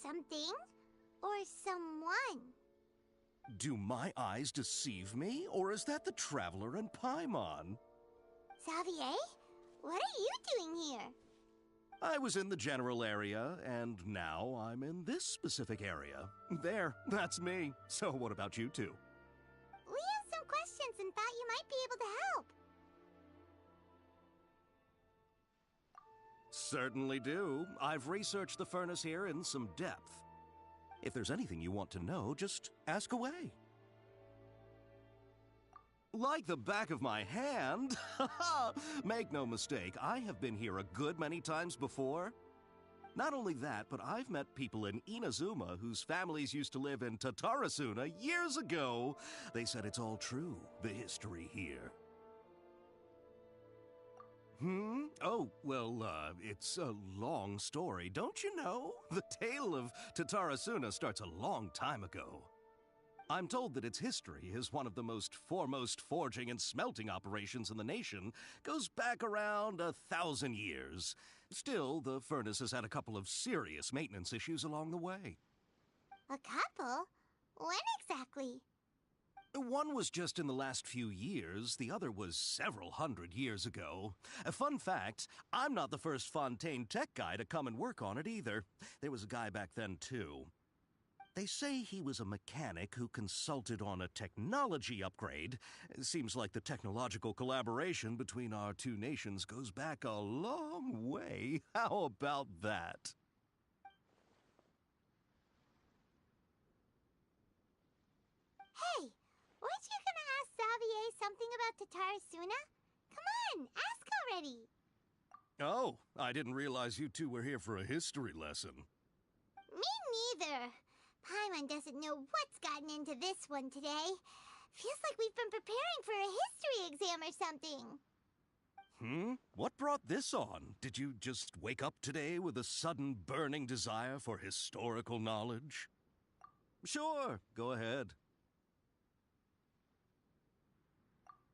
something. Or someone. Do my eyes deceive me, or is that the Traveler and Paimon? Xavier, what are you doing here? I was in the general area, and now I'm in this specific area. There, that's me. So what about you two? We have some questions and thought you might be able to help. Certainly do. I've researched the furnace here in some depth. If there's anything you want to know, just ask away. Like the back of my hand. Make no mistake, I have been here a good many times before. Not only that, but I've met people in Inazuma whose families used to live in Tatarasuna years ago. They said it's all true, the history here. Oh, well, it's a long story, don't you know? The tale of Tatarasuna starts a long time ago. I'm told that its history is one of the most foremost forging and smelting operations in the nation, goes back around 1,000 years. Still, the furnace has had a couple of serious maintenance issues along the way. A couple? When exactly? One was just in the last few years, the other was several hundred years ago. A fun fact, I'm not the first Fontaine tech guy to come and work on it either. There was a guy back then too. They say he was a mechanic who consulted on a technology upgrade. It seems like the technological collaboration between our two nations goes back a long way. How about that? Hey, weren't you gonna ask Xavier something about Tatarasuna? Come on, ask already. Oh, I didn't realize you two were here for a history lesson. Me neither. Paimon doesn't know what's gotten into this one today. Feels like we've been preparing for a history exam or something. What brought this on? Did you just wake up today with a sudden burning desire for historical knowledge? Sure, go ahead.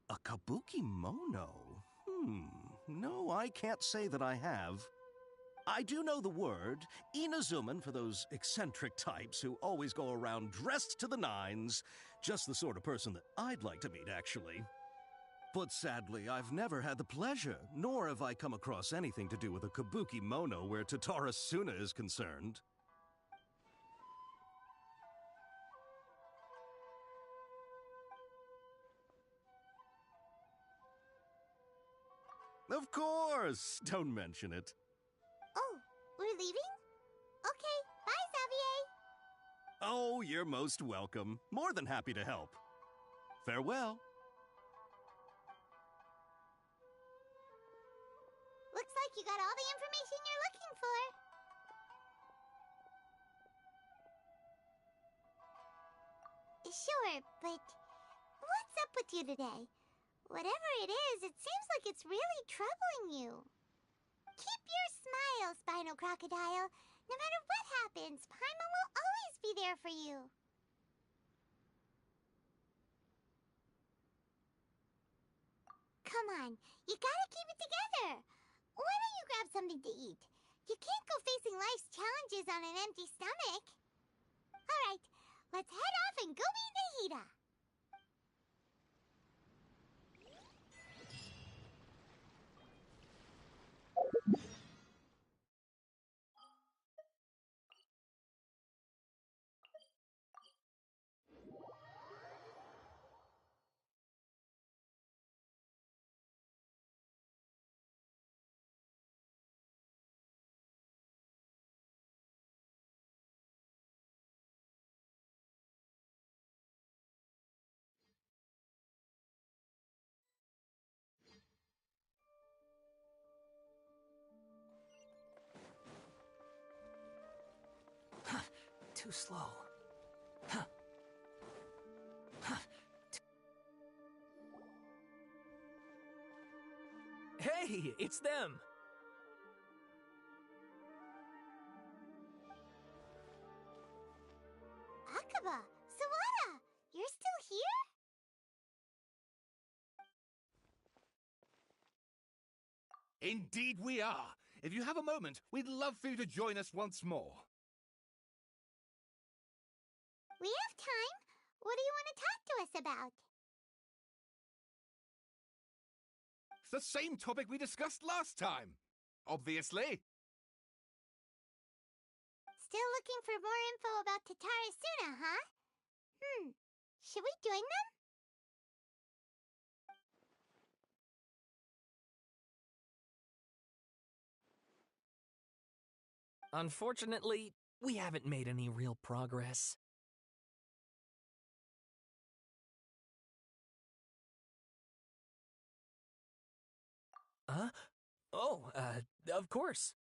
A kabuki mono? No, I can't say that I have. I do know the word, Inazuman for those eccentric types who always go around dressed to the nines. Just the sort of person that I'd like to meet, actually. But sadly, I've never had the pleasure, nor have I come across anything to do with a kabuki mono where Tatarasuna is concerned. Of course! Don't mention it. Oh, we're leaving? Okay, bye, Xavier. Oh, you're most welcome. More than happy to help. Farewell. Looks like you got all the information you're looking for. Sure, but what's up with you today? Whatever it is, it seems like it's really troubling you. Keep your smile, Spinal Crocodile. No matter what happens, Paimon will always be there for you. Come on, you gotta keep it together. Why don't you grab something to eat? You can't go facing life's challenges on an empty stomach. All right, let's head off and go meet Nahida. Too slow. Hey, it's them! Akaba, Sawada, you're still here? Indeed we are. If you have a moment, we'd love for you to join us once more. We have time. What do you want to talk to us about? It's the same topic we discussed last time. Obviously. Still looking for more info about Tatarasuna, huh? Should we join them? Unfortunately, we haven't made any real progress. Huh? Oh, of course.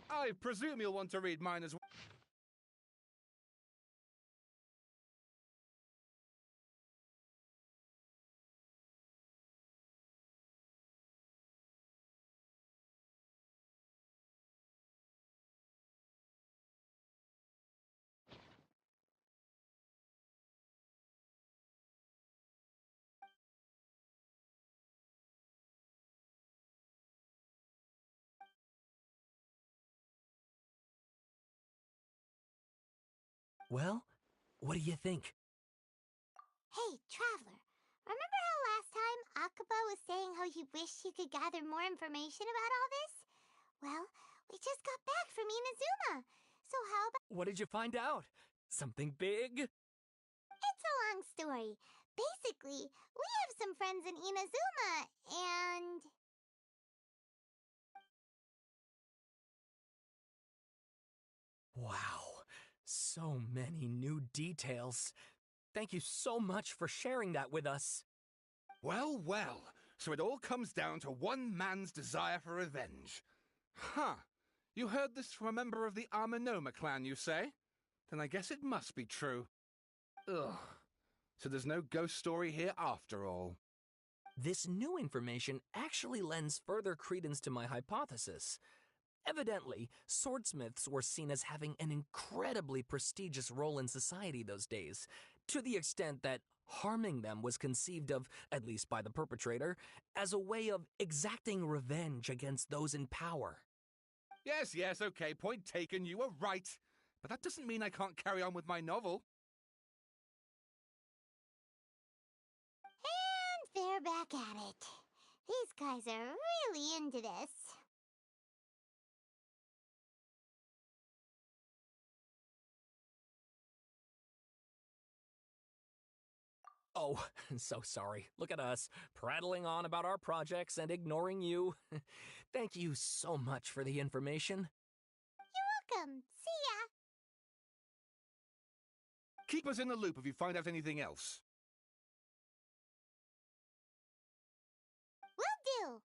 I presume you'll want to read mine as well. Well, what do you think? Hey, Traveler. Remember how last time Akaba was saying how he wished he could gather more information about all this? Well, we just got back from Inazuma. So how about... What did you find out? Something big? It's a long story. Basically, we have some friends in Inazuma, and... Wow, so many new details. Thank you so much for sharing that with us. Well, well. So it all comes down to one man's desire for revenge. Huh. You heard this from a member of the Armanoma clan, you say? Then I guess it must be true. Ugh. So there's no ghost story here after all. This new information actually lends further credence to my hypothesis. Evidently, swordsmiths were seen as having an incredibly prestigious role in society those days, to the extent that harming them was conceived of, at least by the perpetrator, as a way of exacting revenge against those in power. Yes, okay, point taken, you were right. But that doesn't mean I can't carry on with my novel. And they're back at it. These guys are really into this. Oh, so sorry. Look at us, prattling on about our projects and ignoring you. Thank you so much for the information. You're welcome. See ya. Keep us in the loop if you find out anything else. Will do.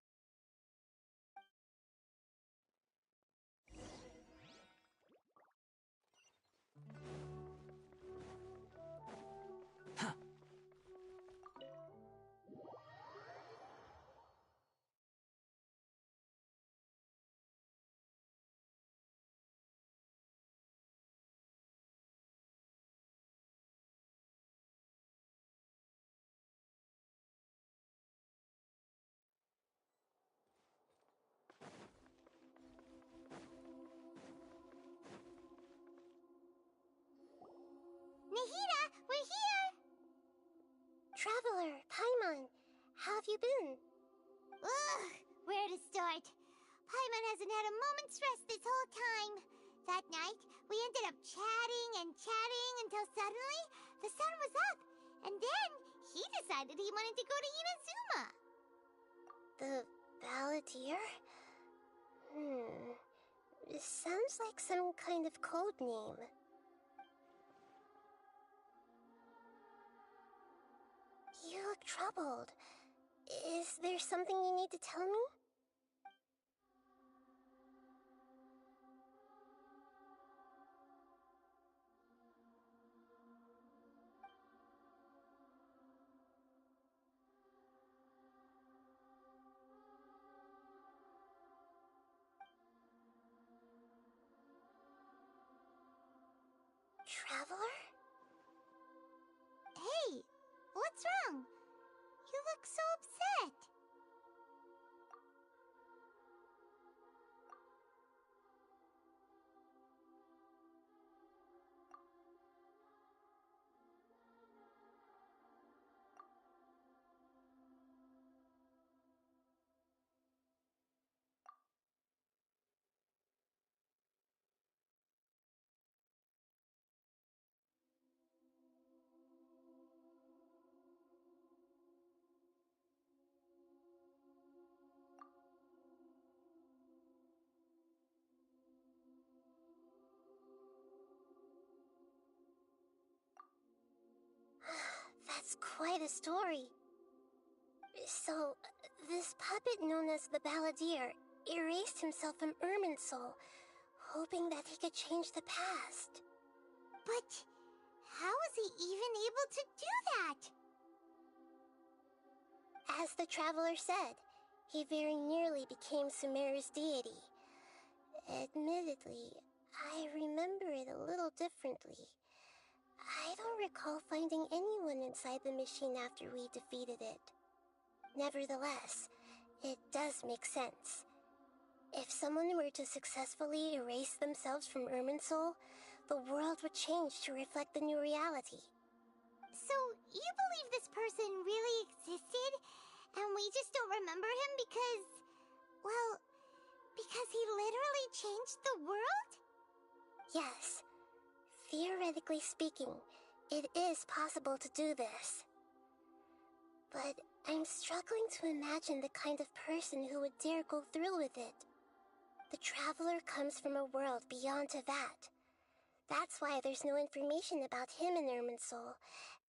Nahida, we're here! Traveler, Paimon, how have you been? Ugh, where to start? Paimon hasn't had a moment's rest this whole time. That night, we ended up chatting and chatting until suddenly the sun was up. And then he decided he wanted to go to Inazuma. The Balladeer? This sounds like some kind of code name. You look troubled. Is there something you need to tell me? Traveler? Hey, what's wrong? You look so upset. That's quite a story. So, this puppet known as the Balladeer erased himself from Irminsul, hoping that he could change the past. But how was he even able to do that? As the Traveler said, he very nearly became Sumeru's deity. Admittedly, I remember it a little differently. I don't recall finding anyone inside the machine after we defeated it. Nevertheless, it does make sense. If someone were to successfully erase themselves from Irminsul, the world would change to reflect the new reality. So, you believe this person really existed, and we just don't remember him because... well, because he literally changed the world? Yes. Theoretically speaking, it is possible to do this. But I'm struggling to imagine the kind of person who would dare go through with it. The Traveler comes from a world beyond Teyvat. That's why there's no information about him in Irminsul,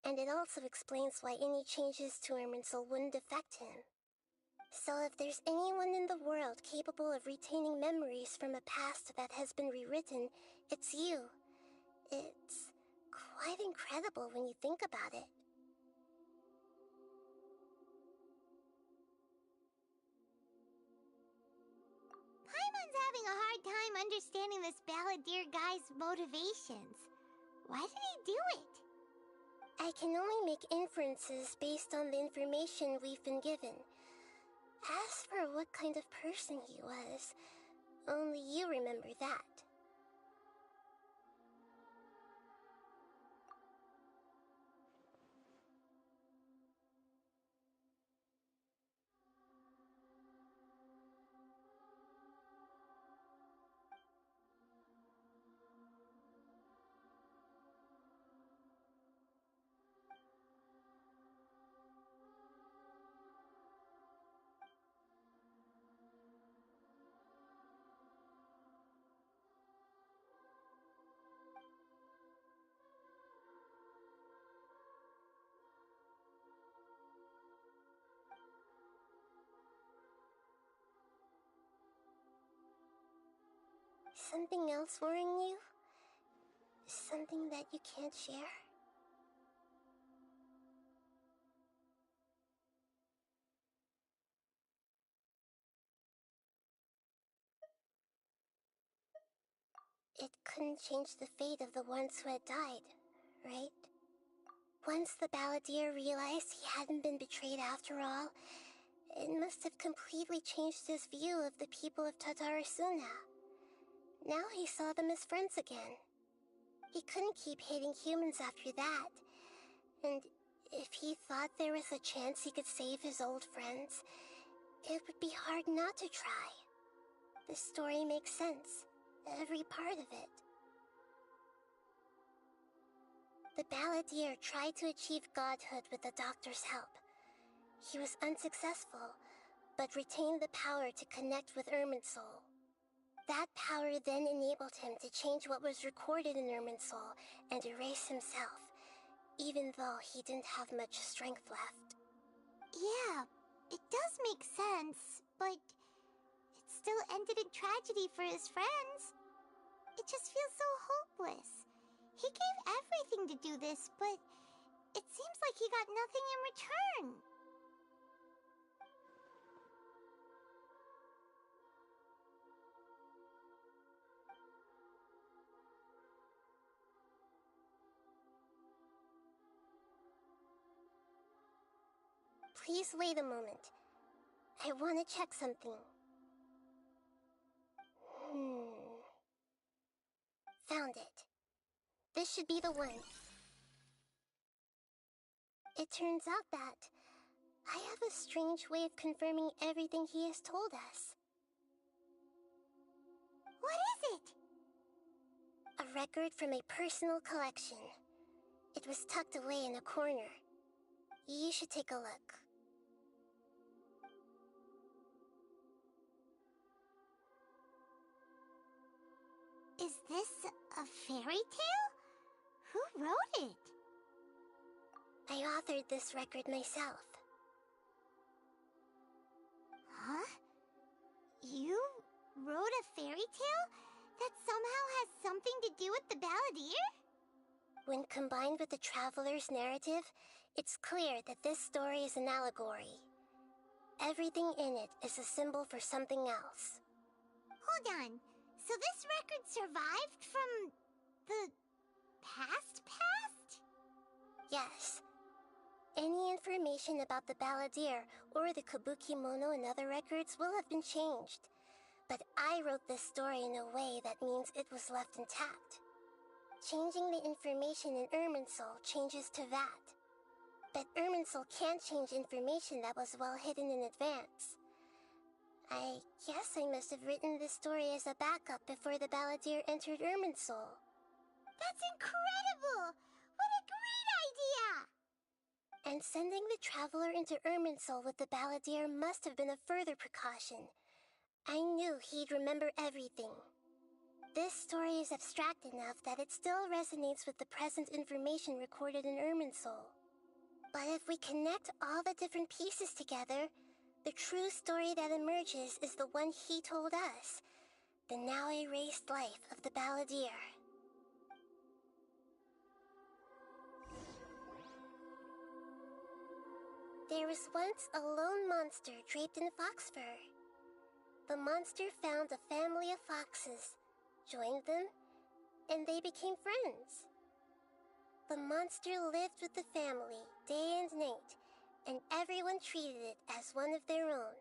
and it also explains why any changes to Irminsul wouldn't affect him. So if there's anyone in the world capable of retaining memories from a past that has been rewritten, it's you. It's quite incredible when you think about it. Paimon's having a hard time understanding this Balladeer guy's motivations. Why did he do it? I can only make inferences based on the information we've been given. As for what kind of person he was, only you remember that. Something else worrying you? Something that you can't share? It couldn't change the fate of the ones who had died, right? Once the Balladeer realized he hadn't been betrayed after all, it must have completely changed his view of the people of Tatarasuna. Now he saw them as friends again. He couldn't keep hating humans after that. And if he thought there was a chance he could save his old friends, it would be hard not to try. The story makes sense, every part of it. The Balladeer tried to achieve godhood with the Doctor's help. He was unsuccessful, but retained the power to connect with Irminsul. That power then enabled him to change what was recorded in Irminsul and erase himself, even though he didn't have much strength left. Yeah, it does make sense, but it still ended in tragedy for his friends. It just feels so hopeless. He gave everything to do this, but it seems like he got nothing in return. Please wait a moment. I want to check something. Found it. This should be the one. It turns out that I have a strange way of confirming everything he has told us. What is it? A record from a personal collection. It was tucked away in a corner. You should take a look. Is this a fairy tale? Who wrote it? I authored this record myself. Huh? You wrote a fairy tale that somehow has something to do with the balladeer? When combined with the traveler's narrative, it's clear that this story is an allegory. Everything in it is a symbol for something else. Hold on. So this record survived from the past? Yes. Any information about the balladeer or the kabuki-mono in other records will have been changed. But I wrote this story in a way that means it was left intact. Changing the information in Irminsul changes to that. But Irminsul can't change information that was well hidden in advance. I guess I must have written this story as a backup before the balladeer entered Irminsul. That's incredible! What a great idea! And sending the traveler into Irminsul with the balladeer must have been a further precaution. I knew he'd remember everything. This story is abstract enough that it still resonates with the present information recorded in Irminsul. But if we connect all the different pieces together, the true story that emerges is the one he told us, the now erased life of the balladeer. There was once a lone monster draped in fox fur. The monster found a family of foxes, joined them, and they became friends. The monster lived with the family day and night, and everyone treated it as one of their own.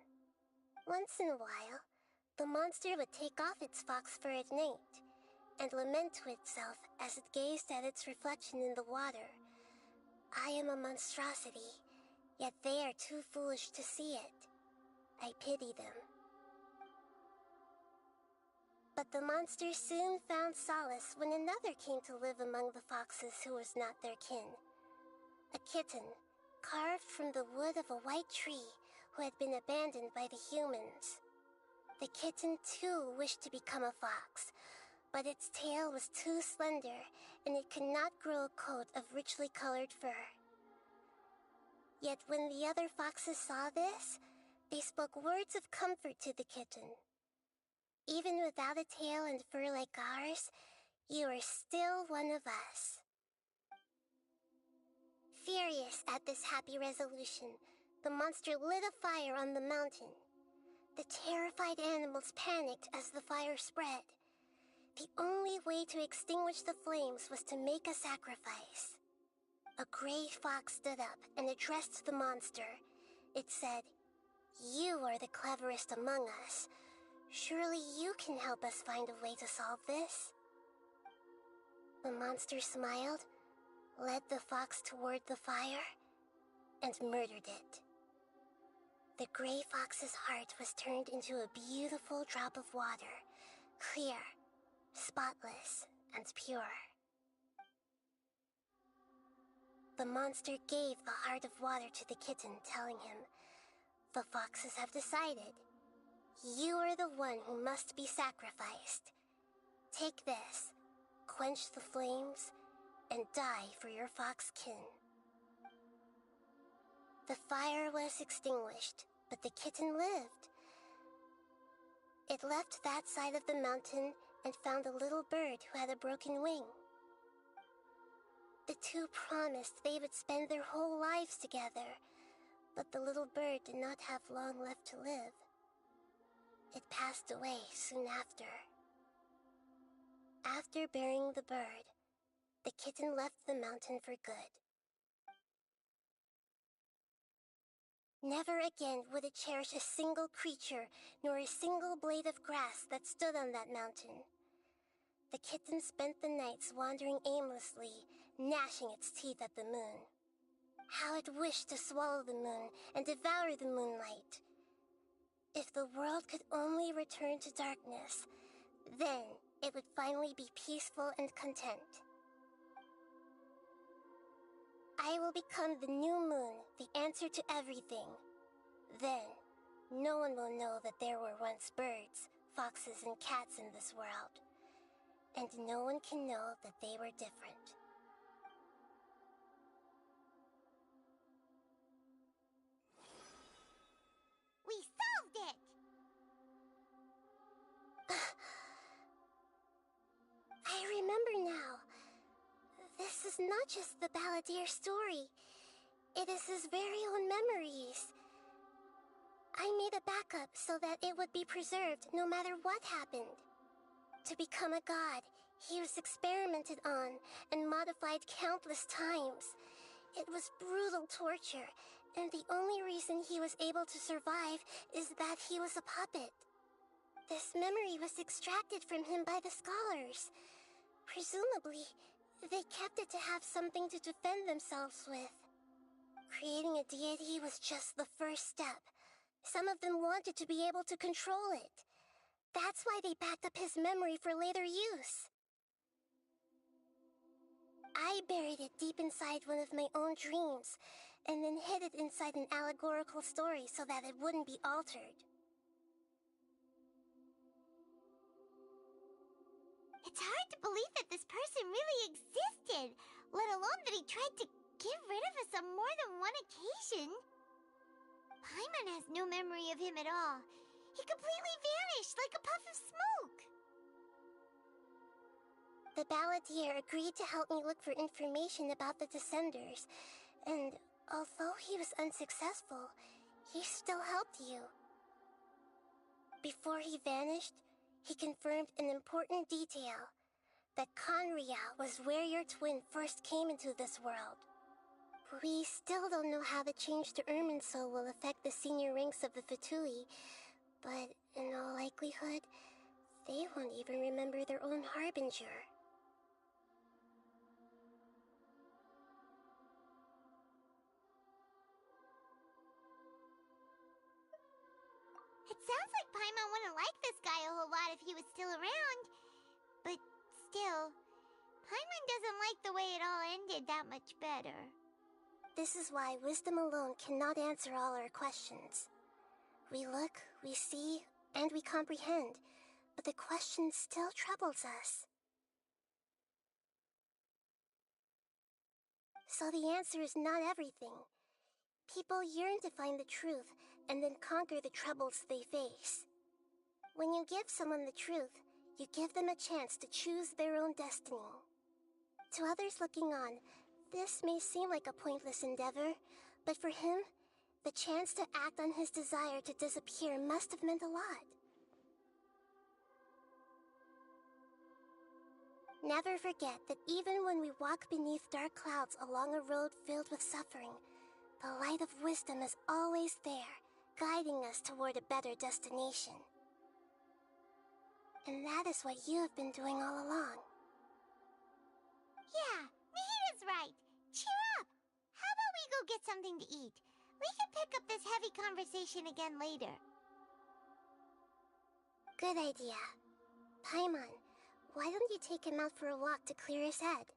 Once in a while, the monster would take off its fox fur at night and lament to itself as it gazed at its reflection in the water. I am a monstrosity, yet they are too foolish to see it. I pity them. But the monster soon found solace when another came to live among the foxes who was not their kin. A kitten, carved from the wood of a white tree, who had been abandoned by the humans. The kitten too wished to become a fox, but its tail was too slender, and it could not grow a coat of richly colored fur. Yet when the other foxes saw this, they spoke words of comfort to the kitten. Even without a tail and fur like ours, you are still one of us. Furious at this happy resolution, the monster lit a fire on the mountain. The terrified animals panicked as the fire spread. The only way to extinguish the flames was to make a sacrifice. A gray fox stood up and addressed the monster. It said, "You are the cleverest among us. Surely you can help us find a way to solve this." The monster smiled, led the fox toward the fire, and murdered it. The gray fox's heart was turned into a beautiful drop of water, clear, spotless, and pure. The monster gave the heart of water to the kitten, telling him, "The foxes have decided. You are the one who must be sacrificed. Take this, quench the flames, and die for your fox kin." The fire was extinguished, but the kitten lived. It left that side of the mountain and found a little bird who had a broken wing. The two promised they would spend their whole lives together, but the little bird did not have long left to live. It passed away soon after. After burying the bird, the kitten left the mountain for good. Never again would it cherish a single creature, nor a single blade of grass that stood on that mountain. The kitten spent the nights wandering aimlessly, gnashing its teeth at the moon. How it wished to swallow the moon and devour the moonlight. If the world could only return to darkness, then it would finally be peaceful and content. I will become the new moon, the answer to everything. Then, no one will know that there were once birds, foxes, and cats in this world. And no one can know that they were different. We solved it! I remember now. This is not just the Balladeer story. It is his very own memories. I made a backup so that it would be preserved no matter what happened. To become a god, he was experimented on and modified countless times. It was brutal torture, and the only reason he was able to survive is that he was a puppet. This memory was extracted from him by the scholars. Presumably, they kept it to have something to defend themselves with. Creating a deity was just the first step. Some of them wanted to be able to control it. That's why they backed up his memory for later use. I buried it deep inside one of my own dreams, and then hid it inside an allegorical story so that it wouldn't be altered. It's hard to believe that this person really existed, let alone that he tried to get rid of us on more than one occasion. Paimon has no memory of him at all. He completely vanished like a puff of smoke. The Balladeer agreed to help me look for information about the Descenders, and although he was unsuccessful, he still helped you. Before he vanished, he confirmed an important detail, that Conria was where your twin first came into this world. We still don't know how the change to Irminsul will affect the senior ranks of the Fatui, but in all likelihood, they won't even remember their own Harbinger. It sounds like Paimon wouldn't like this guy a whole lot if he was still around. But still, Paimon doesn't like the way it all ended that much better. This is why wisdom alone cannot answer all our questions. We look, we see, and we comprehend, but the question still troubles us. So the answer is not everything. People yearn to find the truth and then conquer the troubles they face. When you give someone the truth, you give them a chance to choose their own destiny. To others looking on, this may seem like a pointless endeavor, but for him, the chance to act on his desire to disappear must have meant a lot. Never forget that even when we walk beneath dark clouds along a road filled with suffering, the light of wisdom is always there, guiding us toward a better destination. And that is what you have been doing all along. Yeah, Nahita's right. Cheer up! How about we go get something to eat? We can pick up this heavy conversation again later. Good idea. Paimon, why don't you take him out for a walk to clear his head?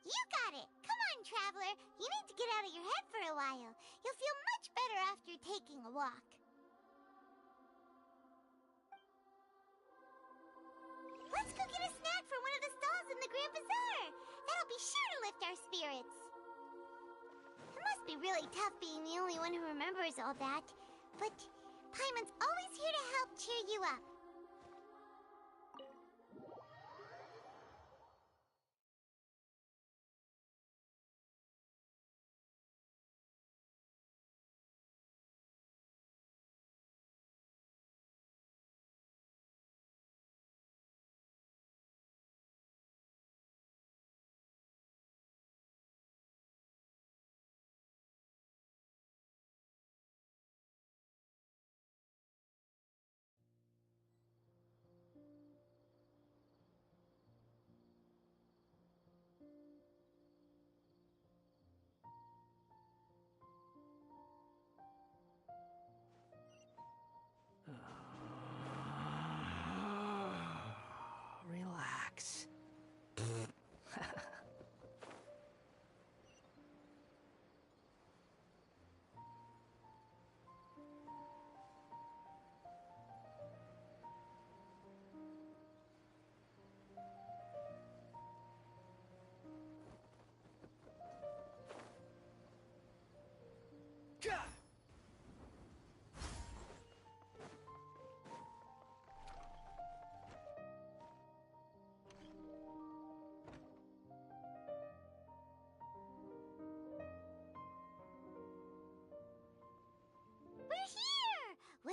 You got it! Come on, Traveler! You need to get out of your head for a while. You'll feel much better after taking a walk. Let's go get a snack from one of the stalls in the Grand Bazaar! That'll be sure to lift our spirits. It must be really tough being the only one who remembers all that. But Paimon's always here to help cheer you up.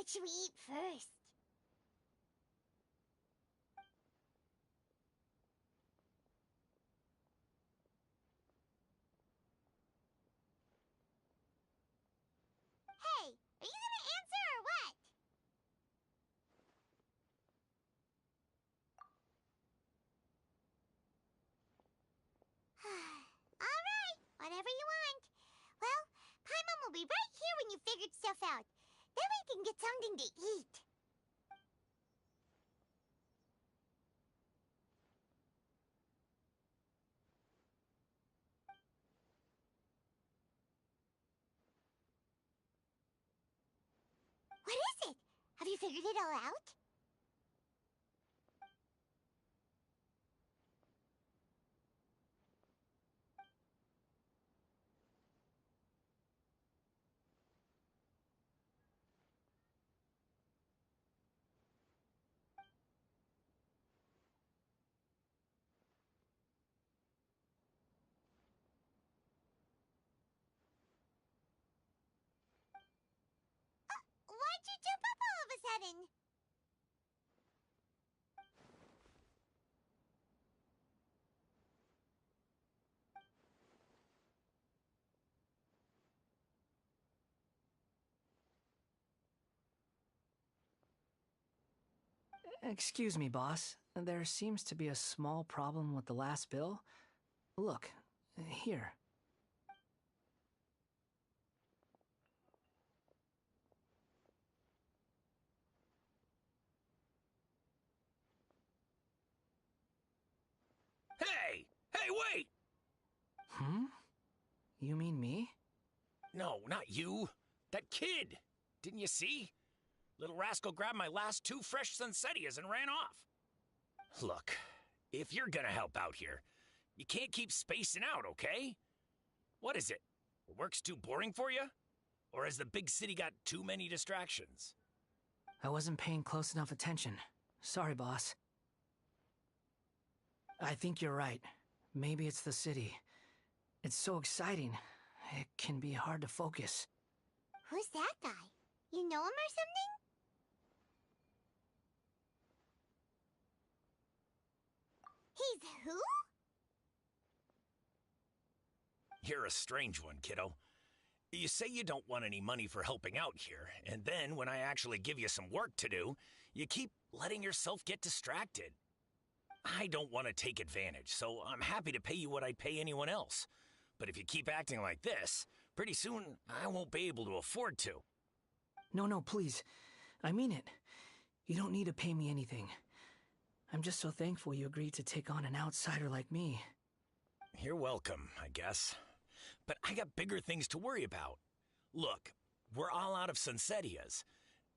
What should we eat first? Hey, are you gonna answer or what? Alright, whatever you want. Well, Paimon will be right here when you figured stuff out. Then we can get something to eat. What is it? Have you figured it all out? Why'd you jump up all of a sudden? Excuse me, boss. There seems to be a small problem with the last bill. Look, here. Hey! Hey, wait! Hmm? You mean me? No, not you. That kid! Didn't you see? Little rascal grabbed my last 2 fresh Sunsettias and ran off. Look, if you're gonna help out here, you can't keep spacing out, okay? What is it? Work's too boring for you? Or has the big city got too many distractions? I wasn't paying close enough attention. Sorry, boss. I think you're right. Maybe it's the city. It's so exciting. It can be hard to focus. Who's that guy? You know him or something? He's who? You're a strange one, kiddo. You say you don't want any money for helping out here, and then when I actually give you some work to do, you keep letting yourself get distracted. I don't want to take advantage, so I'm happy to pay you what I'd pay anyone else. But if you keep acting like this, pretty soon I won't be able to afford to. No, please. I mean it. You don't need to pay me anything. I'm just so thankful you agreed to take on an outsider like me. You're welcome, I guess. But I got bigger things to worry about. Look, we're all out of Sunsettias,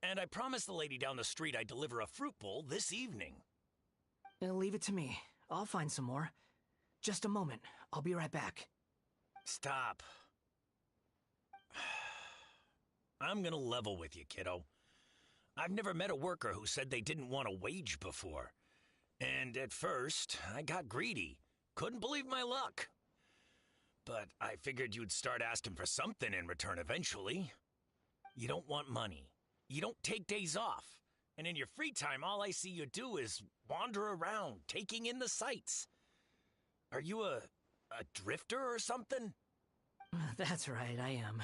and I promised the lady down the street I'd deliver a fruit bowl this evening. Leave it to me. I'll find some more. Just a moment. I'll be right back. Stop. I'm gonna level with you, kiddo. I've never met a worker who said they didn't want a wage before. And at first, I got greedy. Couldn't believe my luck. But I figured you'd start asking for something in return eventually. You don't want money. You don't take days off. And in your free time, all I see you do is wander around, taking in the sights. Are you a drifter or something? That's right, I am.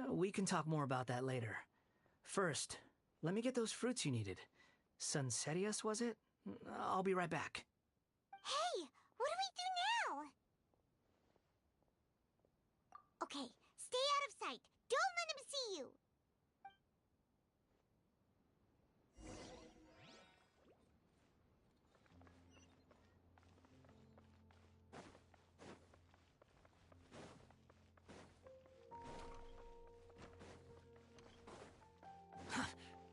We can talk more about that later. First, let me get those fruits you needed. Sunsettias, was it? I'll be right back. Hey, what do we do now? Okay, stay out of sight. Don't let him see you.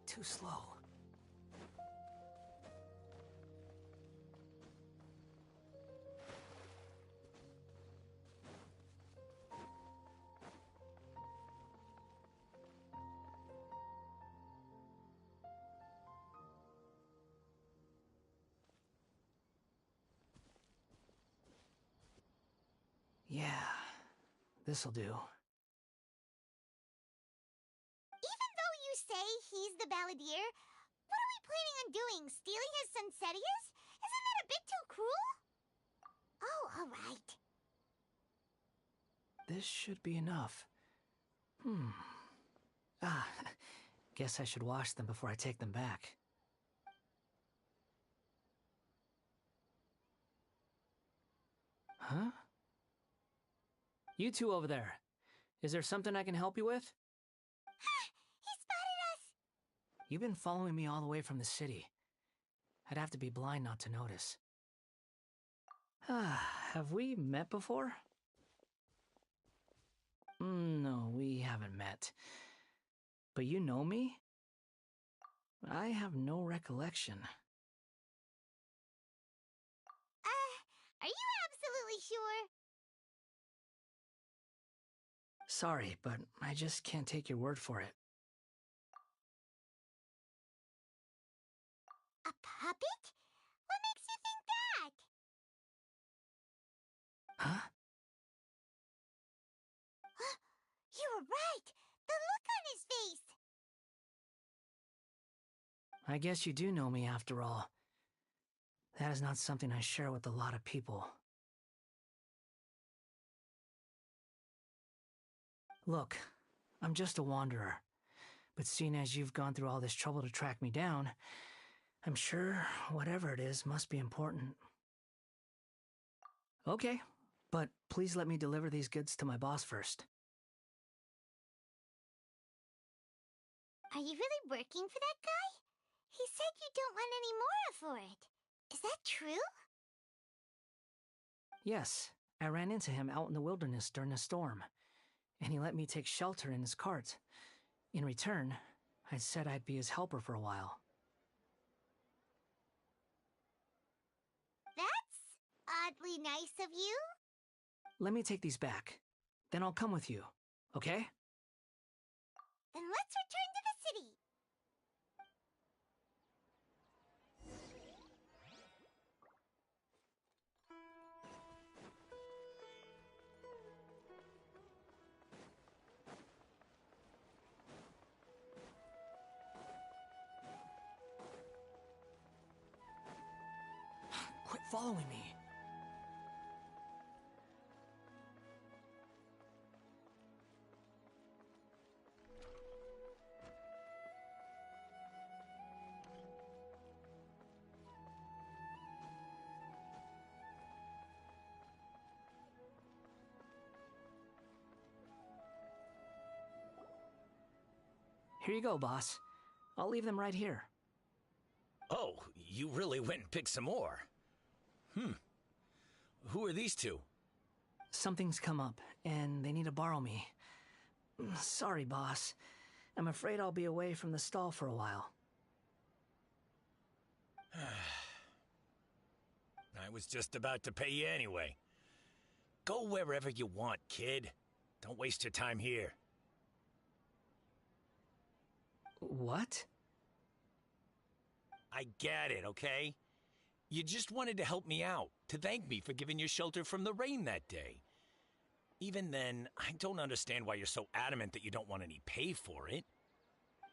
Too slow. Yeah, this'll do. Even though you say he's the balladeer, what are we planning on doing? Stealing his Sunsetias? Isn't that a bit too cruel? Oh, all right. This should be enough. Guess I should wash them before I take them back. Huh? You two over there. Is there something I can help you with? He spotted us! You've been following me all the way from the city. I'd have to be blind not to notice. Have we met before? No, we haven't met. But you know me? I have no recollection. Are you absolutely sure? Sorry, but I just can't take your word for it. A puppet? What makes you think that? Huh? You were right! The look on his face! I guess you do know me after all. That is not something I share with a lot of people. Look, I'm just a wanderer. But seeing as you've gone through all this trouble to track me down, I'm sure whatever it is must be important. Okay, but please let me deliver these goods to my boss first. Are you really working for that guy? He said you don't want any more for it. Is that true? Yes, I ran into him out in the wilderness during a storm, and he let me take shelter in his cart. In return, I said I'd be his helper for a while. That's oddly nice of you. Let me take these back. Then I'll come with you, okay? Then let's return to the city. Quit following me. Here you go, boss. I'll leave them right here. Oh, you really went and picked some more. Who are these two? Something's come up, and they need to borrow me. Sorry, boss. I'm afraid I'll be away from the stall for a while. I was just about to pay you anyway. Go wherever you want, kid. Don't waste your time here. What? I get it, okay? You just wanted to help me out, to thank me for giving you shelter from the rain that day. Even then, I don't understand why you're so adamant that you don't want any pay for it.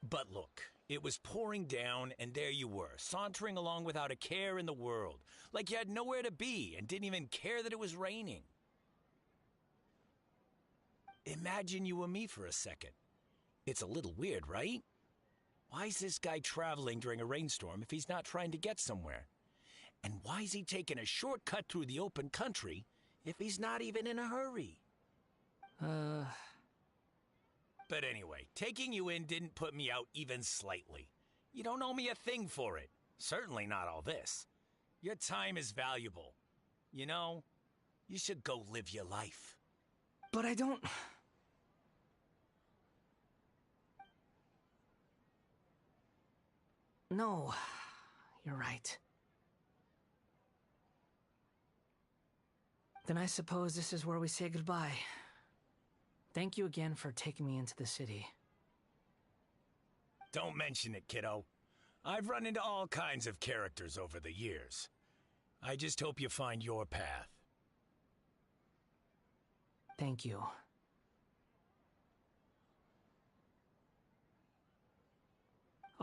But look, it was pouring down, and there you were, sauntering along without a care in the world, like you had nowhere to be and didn't even care that it was raining. Imagine you were me for a second. It's a little weird, right? Why is this guy traveling during a rainstorm if he's not trying to get somewhere? And why is he taking a shortcut through the open country if he's not even in a hurry? But anyway, taking you in didn't put me out even slightly. You don't owe me a thing for it. Certainly not all this. Your time is valuable. You know, you should go live your life. But I don't... No, you're right. Then I suppose this is where we say goodbye. Thank you again for taking me into the city. Don't mention it, kiddo. I've run into all kinds of characters over the years. I just hope you find your path. Thank you.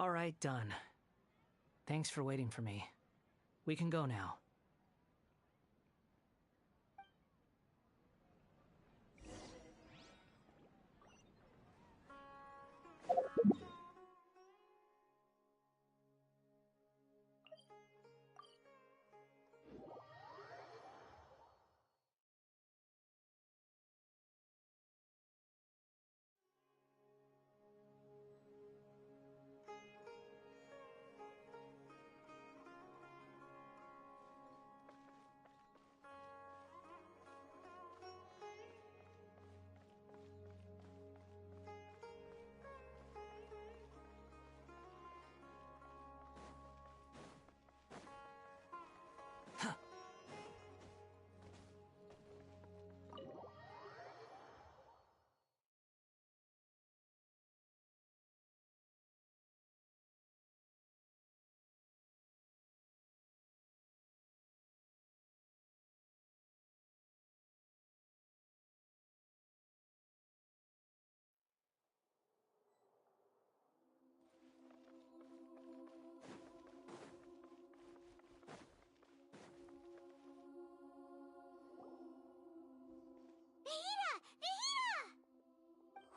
Alright, done. Thanks for waiting for me. We can go now.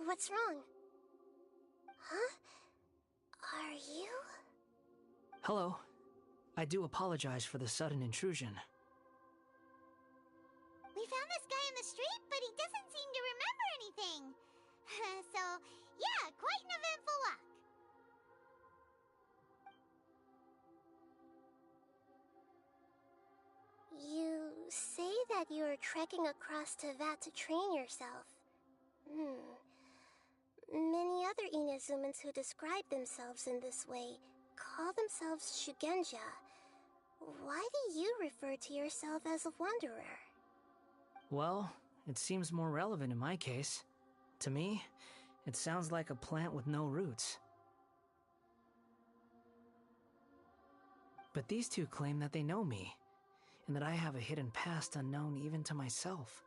What's wrong? Huh? Are you? Hello. I do apologize for the sudden intrusion. We found this guy in the street, but he doesn't seem to remember anything. So, yeah, quite an eventful walk. You say that you are trekking across Teyvat to train yourself. Many other Inazumans who describe themselves in this way call themselves Shugenja. Why do you refer to yourself as a wanderer? Well, it seems more relevant in my case. To me, it sounds like a plant with no roots. But these two claim that they know me, and that I have a hidden past unknown even to myself.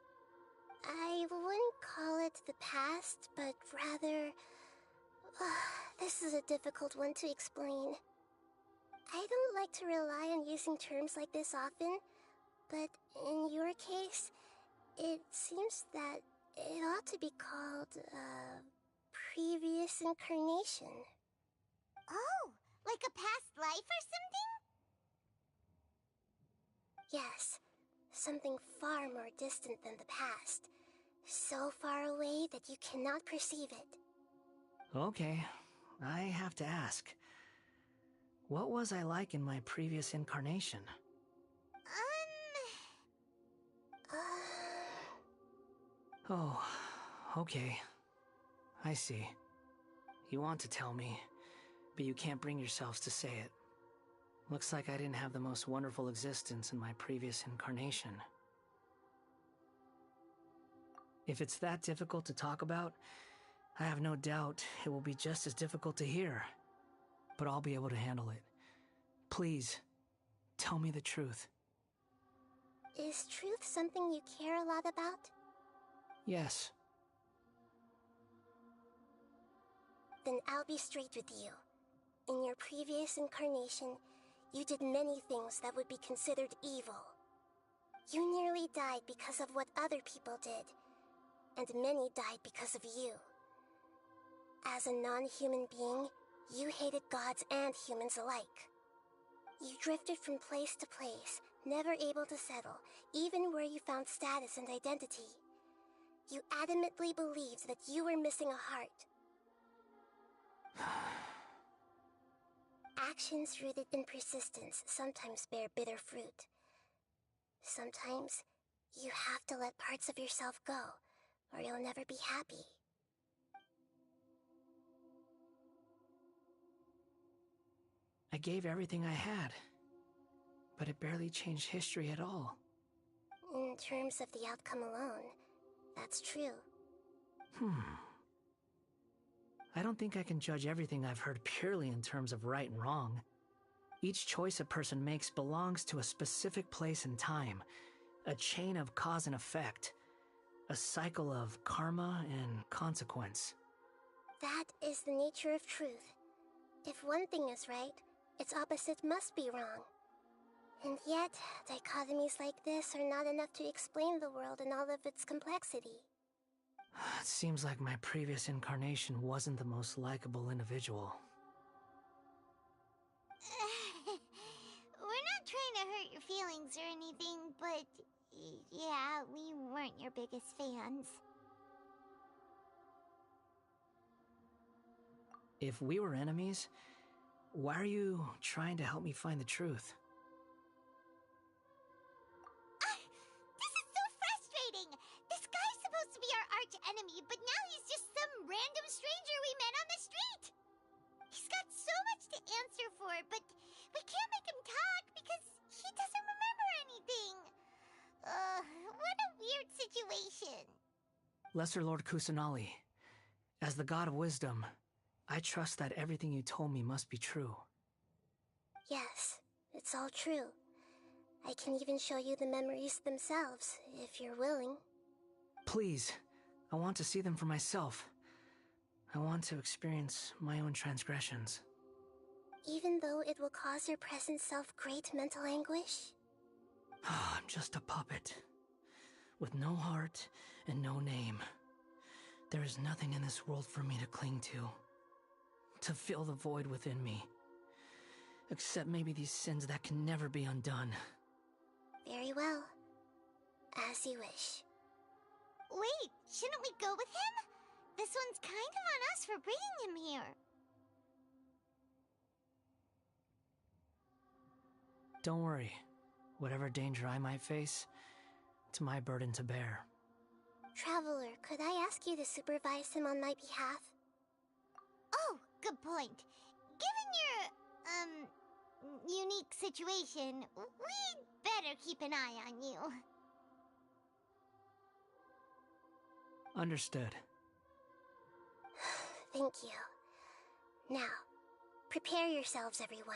I wouldn't call it the past, but rather... this is a difficult one to explain. I don't like to rely on using terms like this often, but in your case, it seems that it ought to be called, previous incarnation. Oh, like a past life or something? Yes, something far more distant than the past. So far away that you cannot perceive it. Okay, I have to ask. What was I like in my previous incarnation? Oh, okay. I see. You want to tell me, but you can't bring yourselves to say it. Looks like I didn't have the most wonderful existence in my previous incarnation. If it's that difficult to talk about, I have no doubt it will be just as difficult to hear. But I'll be able to handle it. Please, tell me the truth. Is truth something you care a lot about? Yes. Then I'll be straight with you. In your previous incarnation, you did many things that would be considered evil. You nearly died because of what other people did, and many died because of you. As a non-human being, you hated gods and humans alike. You drifted from place to place, never able to settle, even where you found status and identity. You adamantly believed that you were missing a heart. Actions rooted in persistence sometimes bear bitter fruit. Sometimes, you have to let parts of yourself go, or you'll never be happy. I gave everything I had, but it barely changed history at all. In terms of the outcome alone, that's true. I don't think I can judge everything I've heard purely in terms of right and wrong. Each choice a person makes belongs to a specific place and time, a chain of cause and effect, a cycle of karma and consequence. That is the nature of truth. If one thing is right, its opposite must be wrong. And yet, dichotomies like this are not enough to explain the world in all of its complexity. It seems like my previous incarnation wasn't the most likable individual. We're not trying to hurt your feelings or anything, but yeah, we weren't your biggest fans. If we were enemies, why are you trying to help me find the truth? This is so frustrating! This guy's supposed to be our arch enemy, but now he's just some random stranger we met on the street! He's got so much to answer for, but we can't make him talk because he doesn't remember anything. What a weird situation. Lesser Lord Kusanali, as the god of wisdom, I trust that everything you told me must be true. Yes, it's all true. I can even show you the memories themselves, if you're willing. Please, I want to see them for myself. I want to experience my own transgressions. Even though it will cause your present self great mental anguish? I'm just a puppet, with no heart and no name. There is nothing in this world for me to cling to fill the void within me. Except maybe these sins that can never be undone. Very well. As you wish. Wait, shouldn't we go with him? This one's kind of on us for bringing him here. Don't worry. Whatever danger I might face, it's my burden to bear. Traveler, could I ask you to supervise him on my behalf? Oh, good point. Given your, unique situation, we'd better keep an eye on you. Understood. Thank you. Now, prepare yourselves, everyone.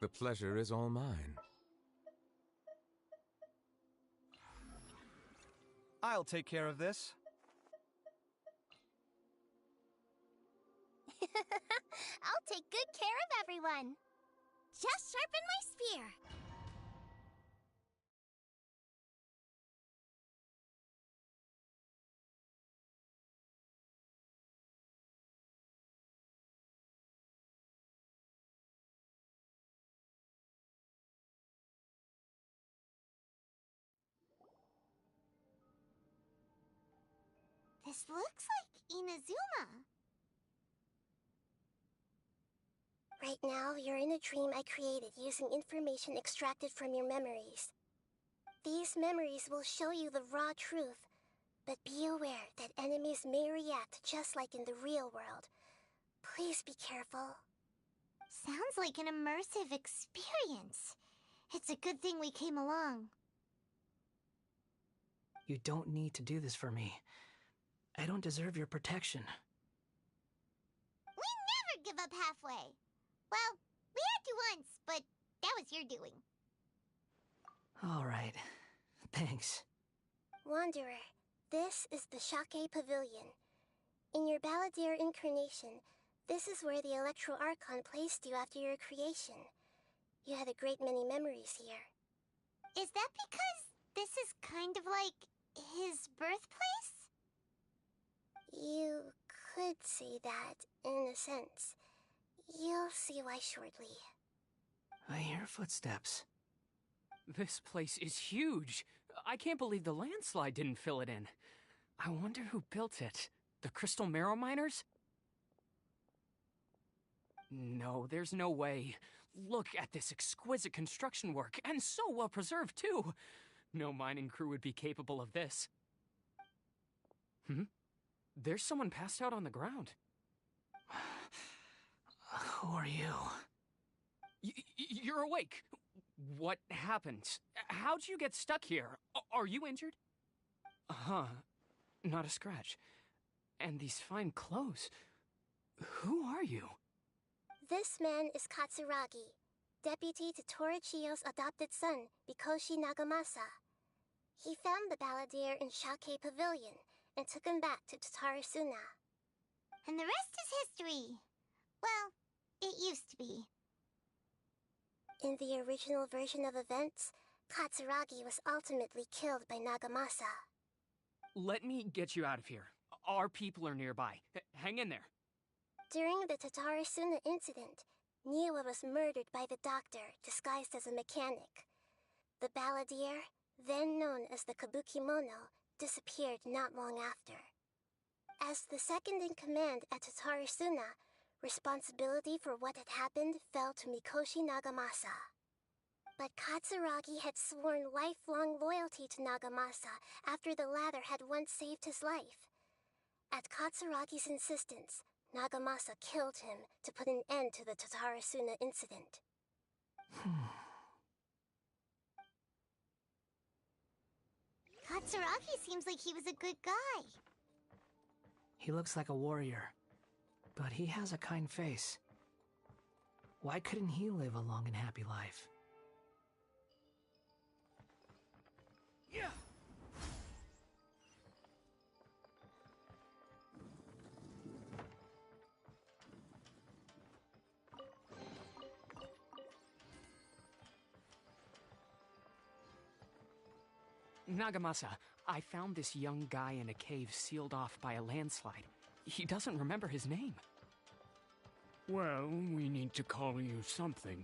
The pleasure is all mine. I'll take care of this. I'll take good care of everyone. Just sharpen my spear. This looks like Inazuma. Right now, you're in a dream I created using information extracted from your memories. These memories will show you the raw truth, but be aware that enemies may react just like in the real world. Please be careful. Sounds like an immersive experience. It's a good thing we came along. You don't need to do this for me. I don't deserve your protection. We never give up halfway. Well, we had to once, but that was your doing. All right. Thanks. Wanderer, this is the Shake Pavilion. In your Balladeer incarnation, this is where the Electro Archon placed you after your creation. You had a great many memories here. Is that because this is kind of like his birthplace? You could say that, in a sense. You'll see why shortly. I hear footsteps. This place is huge. I can't believe the landslide didn't fill it in. I wonder who built it. The Crystal Marrow Miners? No, there's no way. Look at this exquisite construction work, and so well preserved, too. No mining crew would be capable of this. There's someone passed out on the ground. Who are you? You're awake. What happened? How'd you get stuck here? Are you injured? Huh. Not a scratch. And these fine clothes. Who are you? This man is Katsuragi, deputy to Torichiyo's adopted son, Mikoshi Nagamasa. He found the balladeer in Shake Pavilion and took him back to Tatarasuna. And the rest is history. Well, it used to be. In the original version of events, Katsuragi was ultimately killed by Nagamasa. Let me get you out of here. Our people are nearby. Hang in there. During the Tatarasuna incident, Niwa was murdered by the doctor disguised as a mechanic. The balladeer, then known as the Kabukimono, disappeared not long after. As the second in command at Tatarasuna, responsibility for what had happened fell to Mikoshi Nagamasa. But Katsuragi had sworn lifelong loyalty to Nagamasa after the latter had once saved his life. At Katsuragi's insistence, Nagamasa killed him to put an end to the Tatarasuna incident. Katsuragi seems like he was a good guy. He looks like a warrior, but he has a kind face. Why couldn't he live a long and happy life? Yeah. Nagamasa, I found this young guy in a cave sealed off by a landslide. He doesn't remember his name. Well, we need to call you something.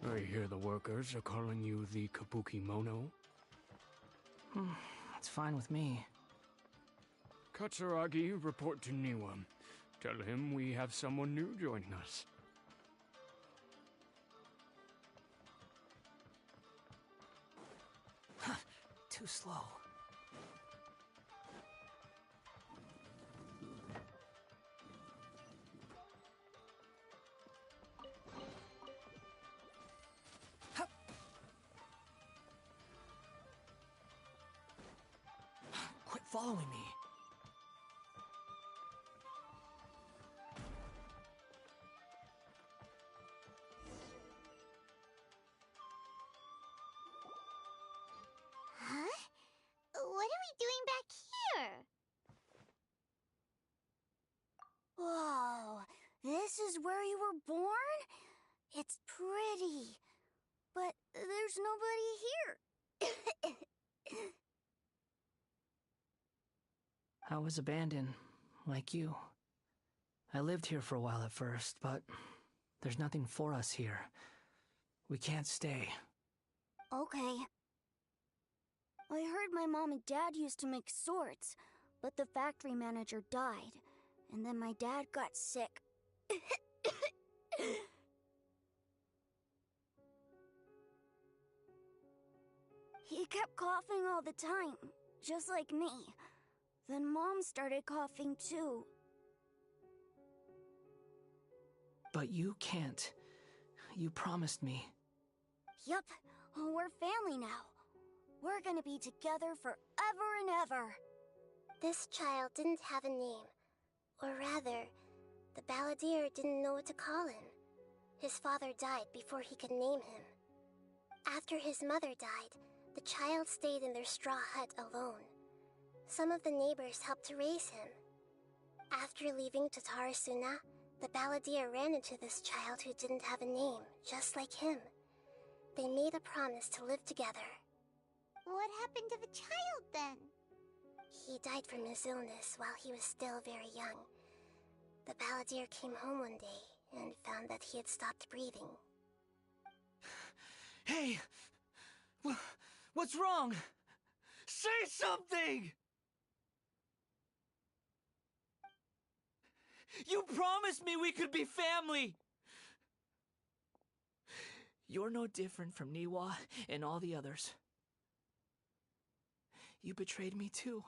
I hear the workers are calling you the Kabukimono. That's fine with me. Katsuragi, report to Niwa. Tell him we have someone new joining us. Too slow. Quit following me. Huh? What are we doing back here? Whoa, this is where you were born? It's pretty, but there's nobody here. I was abandoned, like you. I lived here for a while at first, but there's nothing for us here. We can't stay. Okay. I heard my mom and dad used to make swords, but the factory manager died, and then my dad got sick. He kept coughing all the time, just like me. Then Mom started coughing too. But you can't. You promised me. Yup, we're family now. We're gonna be together forever and ever. This child didn't have a name. Or rather, the balladeer didn't know what to call him. His father died before he could name him. After his mother died, the child stayed in their straw hut alone. Some of the neighbors helped to raise him. After leaving Tatarasuna, the balladeer ran into this child who didn't have a name, just like him. They made a promise to live together. What happened to the child then? He died from his illness while he was still very young. The balladeer came home one day and found that he had stopped breathing. Hey! What's wrong? Say something! You promised me we could be family! You're no different from Niwa and all the others. You betrayed me too.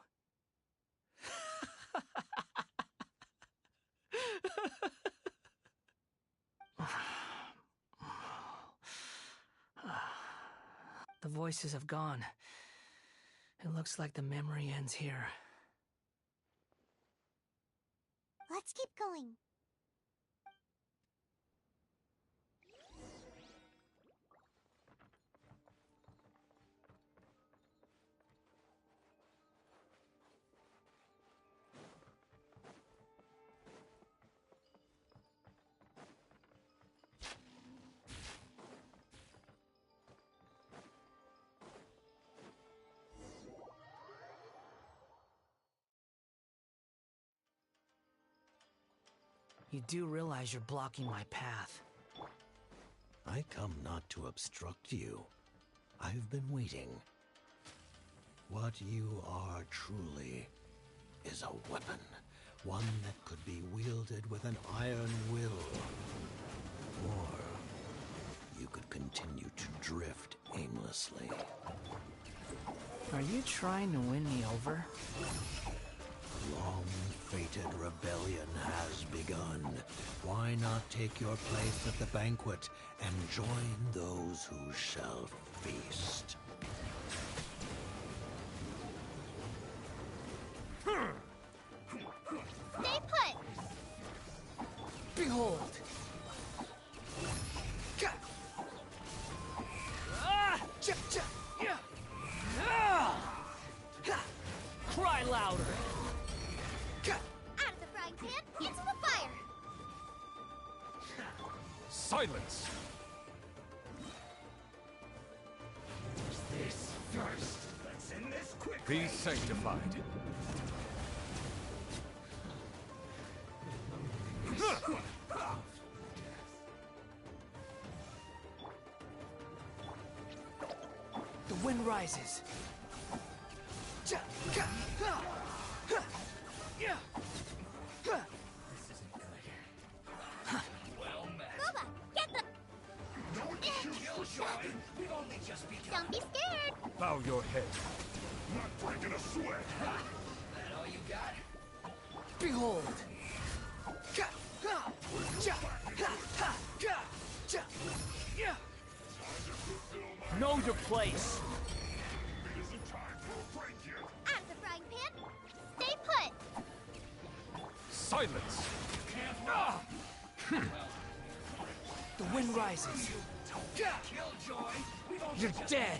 voices have gone. It looks like the memory ends here. Let's keep going. You do realize you're blocking my path. I come not to obstruct you. I've been waiting. What you are truly is a weapon. One that could be wielded with an iron will. Or you could continue to drift aimlessly. Are you trying to win me over? Long-fated rebellion has begun. Why not take your place at the banquet and join those who shall feast? Stay put! Behold! Cry louder! Out of the frying pan, into the fire! Silence! This first. Let's end this quick. Be sanctified. The wind rises. Boba, get the... We've only just begun. Don't be scared! Bow your head. Not breaking a sweat. That all you got? Behold! Know your place! Out of the frying pan, stay put! Silence! The wind rises. You're dead!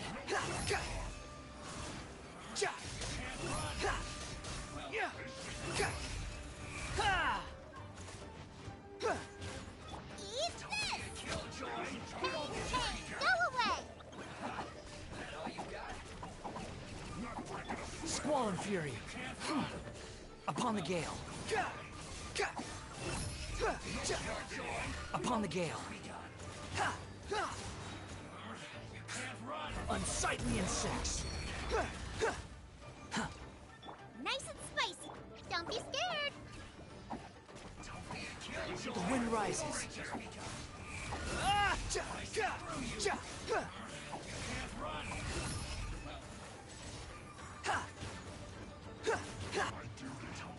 Eat this! Hey, go away! Squall and fury. Upon the gale. Upon the gale. Unsightly insects. Nice and spicy. Don't be scared. The wind rises.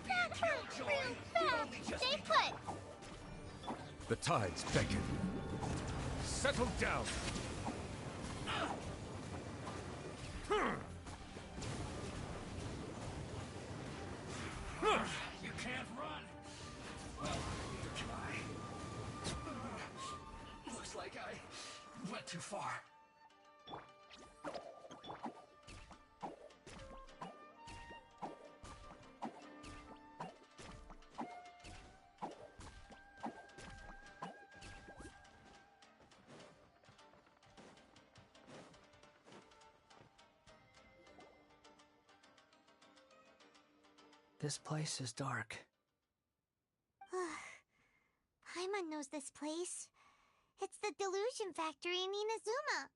That hurt real bad. Stay put. The tides beckon. Settle down. You can't run. Well, try. Looks like I went too far. This place is dark. Paimon knows this place. It's the Delusion Factory in Inazuma.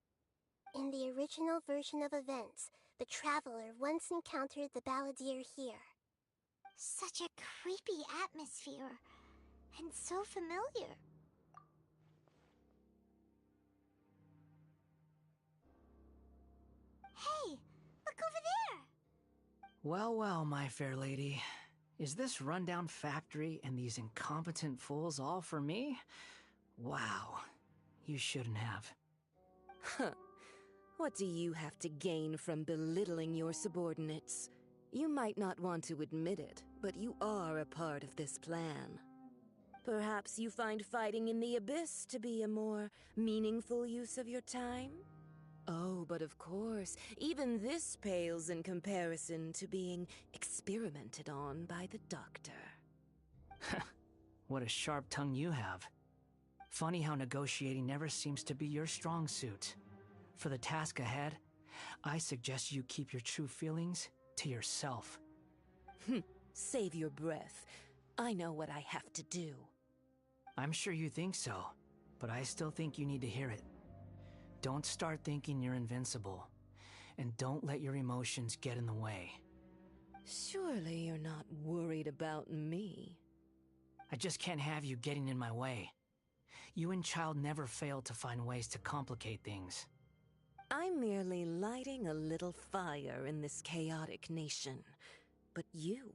In the original version of events, the Traveler once encountered the Balladeer here. Such a creepy atmosphere. And so familiar. Hey, look over there! Well, well, my fair lady. Is this rundown factory and these incompetent fools all for me? Wow. You shouldn't have. What do you have to gain from belittling your subordinates? You might not want to admit it, but you are a part of this plan. Perhaps you find fighting in the abyss to be a more meaningful use of your time? Oh, but of course, even this pales in comparison to being experimented on by the doctor. What a sharp tongue you have. Funny how negotiating never seems to be your strong suit. For the task ahead, I suggest you keep your true feelings to yourself. Save your breath. I know what I have to do. I'm sure you think so, but I still think you need to hear it. Don't start thinking you're invincible, and don't let your emotions get in the way. Surely you're not worried about me. I just can't have you getting in my way. You and Child never fail to find ways to complicate things. I'm merely lighting a little fire in this chaotic nation. But you,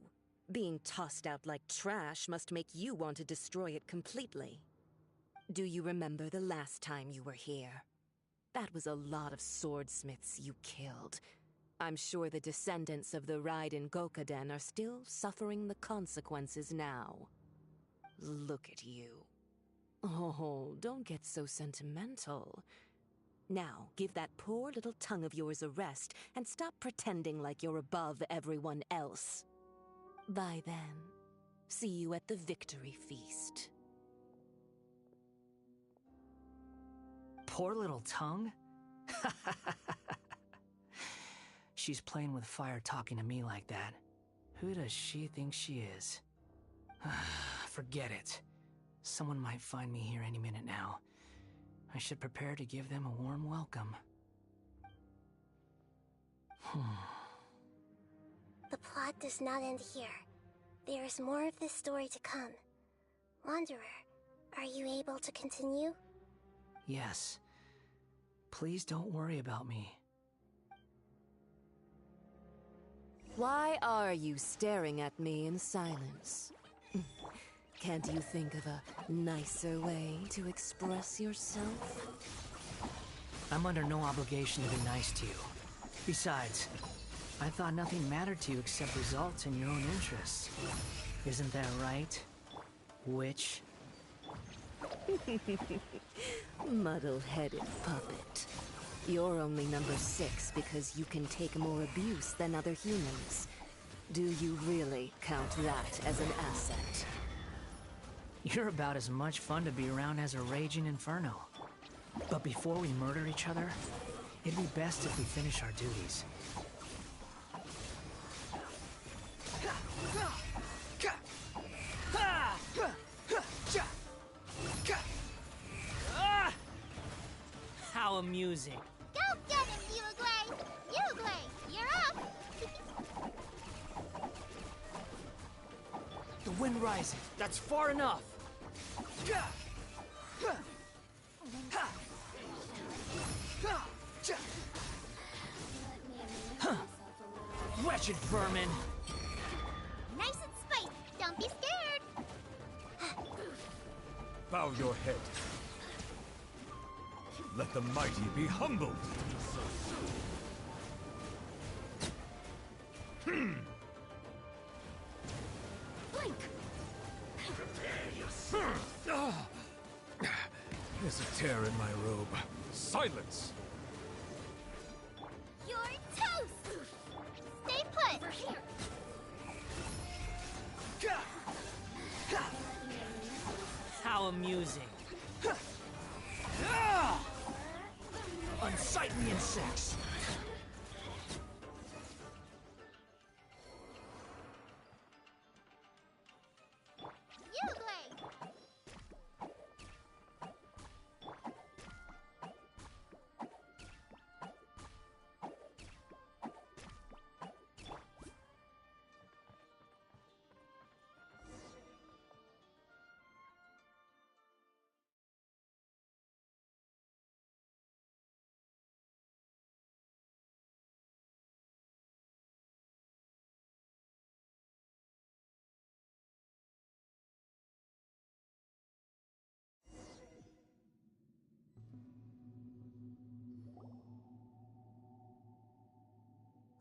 being tossed out like trash, must make you want to destroy it completely. Do you remember the last time you were here? That was a lot of swordsmiths you killed. I'm sure the descendants of the Raiden Gokaden are still suffering the consequences now. Look at you. Oh, don't get so sentimental. Now, give that poor little tongue of yours a rest and stop pretending like you're above everyone else. Bye then. See you at the victory feast. Poor little tongue? She's playing with fire talking to me like that. Who does she think she is? Forget it. Someone might find me here any minute now. I should prepare to give them a warm welcome. The plot does not end here. There is more of this story to come. Wanderer, are you able to continue? Yes. Please don't worry about me. Why are you staring at me in silence? Can't you think of a nicer way to express yourself? I'm under no obligation to be nice to you. Besides, I thought nothing mattered to you except results in your own interests. Isn't that right, witch? Muddle-headed puppet. You're only number 6 because you can take more abuse than other humans. Do you really count that as an asset? You're about as much fun to be around as a raging inferno. But before we murder each other, it'd be best if we finish our duties. How amusing. Go get him, Uglay! Uglay, you're up! The wind rising. That's far enough. Wretched vermin! Nice and spicy, don't be scared! Bow your head. Let the mighty be humbled. Blink! There's a tear in my robe. Silence! You're toast! Stay put! Over here! How amusing. Unsightly insects!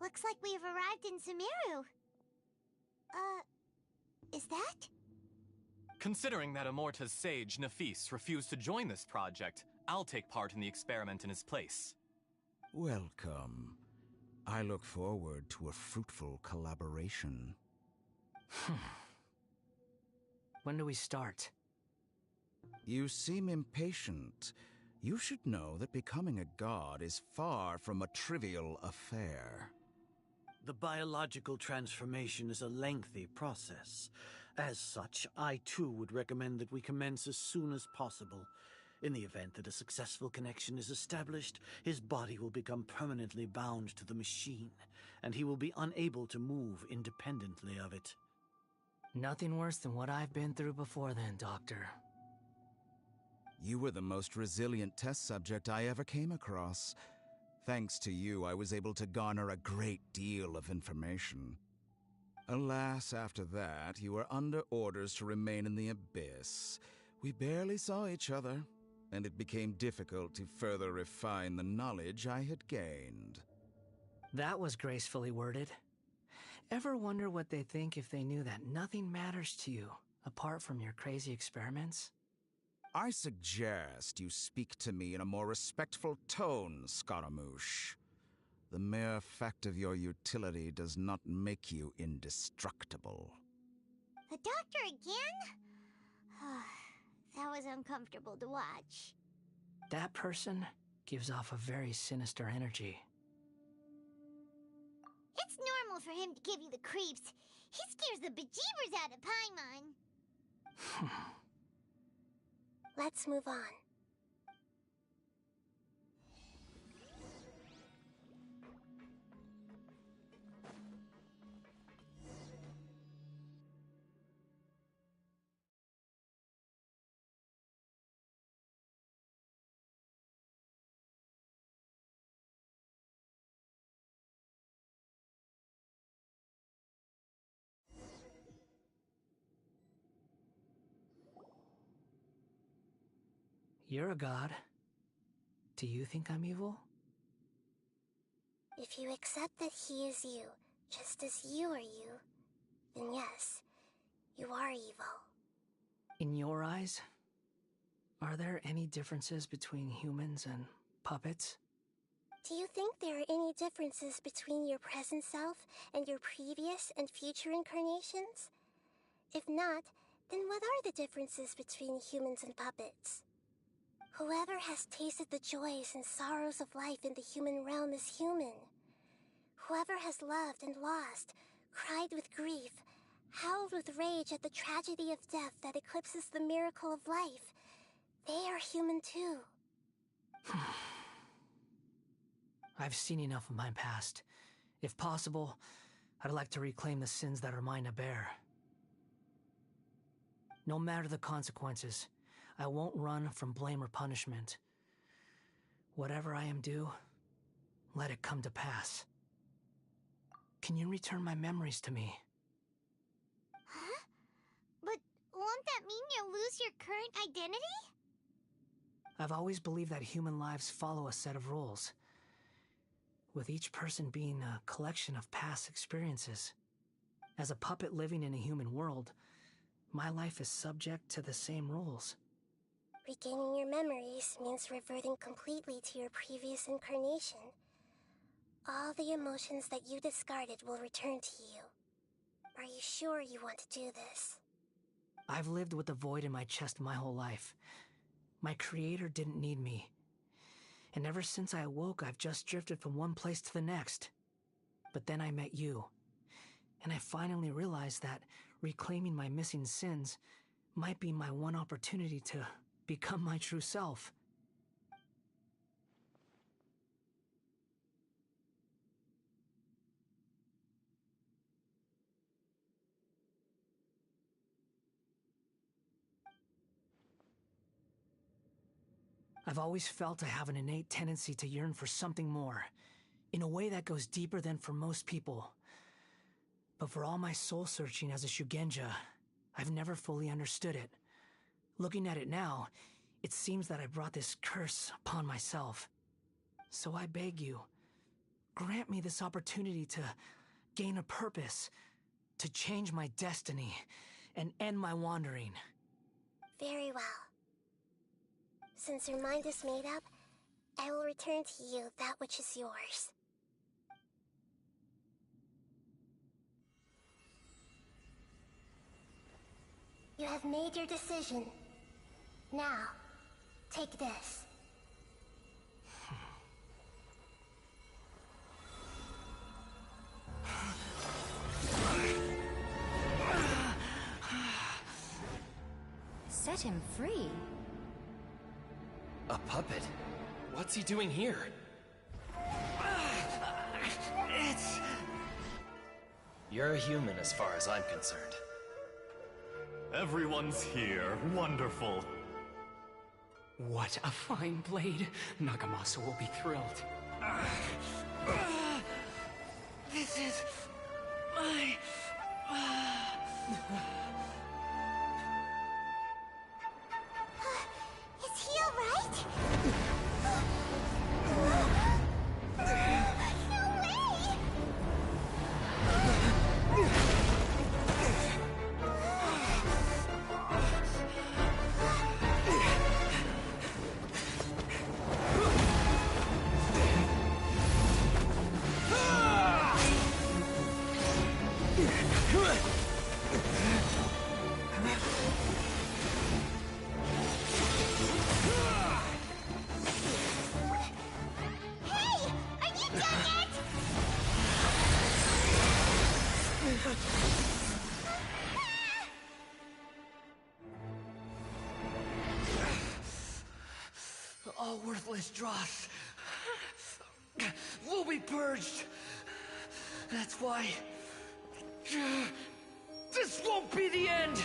Looks like we've arrived in Sumeru. Is that? Considering that Amorta's sage, Nafis, refused to join this project, I'll take part in the experiment in his place. Welcome. I look forward to a fruitful collaboration. When do we start? You seem impatient. You should know that becoming a god is far from a trivial affair. The biological transformation is a lengthy process. As such, I too would recommend that we commence as soon as possible. In the event that a successful connection is established, his body will become permanently bound to the machine, and he will be unable to move independently of it. Nothing worse than what I've been through before then, Doctor. You were the most resilient test subject I ever came across. Thanks to you, I was able to garner a great deal of information. Alas, after that, you were under orders to remain in the abyss. We barely saw each other, and it became difficult to further refine the knowledge I had gained. That was gracefully worded. Ever wonder what they think if they knew that nothing matters to you, apart from your crazy experiments? I suggest you speak to me in a more respectful tone, Scaramouche. The mere fact of your utility does not make you indestructible. The doctor again? That was uncomfortable to watch. That person gives off a very sinister energy. It's normal for him to give you the creeps. He scares the bejeebers out of Paimon. Let's move on. You're a god. Do you think I'm evil? If you accept that he is you, just as you are you, then yes, you are evil. In your eyes, are there any differences between humans and puppets? Do you think there are any differences between your present self and your previous and future incarnations? If not, then what are the differences between humans and puppets? Whoever has tasted the joys and sorrows of life in the human realm is human. Whoever has loved and lost, cried with grief, howled with rage at the tragedy of death that eclipses the miracle of life, they are human too. I've seen enough of my past. If possible, I'd like to reclaim the sins that are mine to bear. No matter the consequences, I won't run from blame or punishment. Whatever I am due, let it come to pass. Can you return my memories to me? Huh? But won't that mean you'll lose your current identity? I've always believed that human lives follow a set of rules, with each person being a collection of past experiences. As a puppet living in a human world, my life is subject to the same rules. Regaining your memories means reverting completely to your previous incarnation. All the emotions that you discarded will return to you. Are you sure you want to do this? I've lived with a void in my chest my whole life. My creator didn't need me. And ever since I awoke, I've just drifted from one place to the next. But then I met you. And I finally realized that reclaiming my missing sins might be my one opportunity to become my true self. I've always felt I have an innate tendency to yearn for something more, in a way that goes deeper than for most people. But for all my soul-searching as a Shugenja, I've never fully understood it. Looking at it now, it seems that I brought this curse upon myself. So I beg you, grant me this opportunity to gain a purpose, to change my destiny, and end my wandering. Very well. Since your mind is made up, I will return to you that which is yours. You have made your decision. Now, take this. Set him free? A puppet? What's he doing here? You're a human as far as I'm concerned. Everyone's here. Wonderful. What a fine blade. Nagamasa will be thrilled. This is my... Is he alright? No way! Hey! Are you done yet? All worthless dross will be purged. That's why this won't be the end.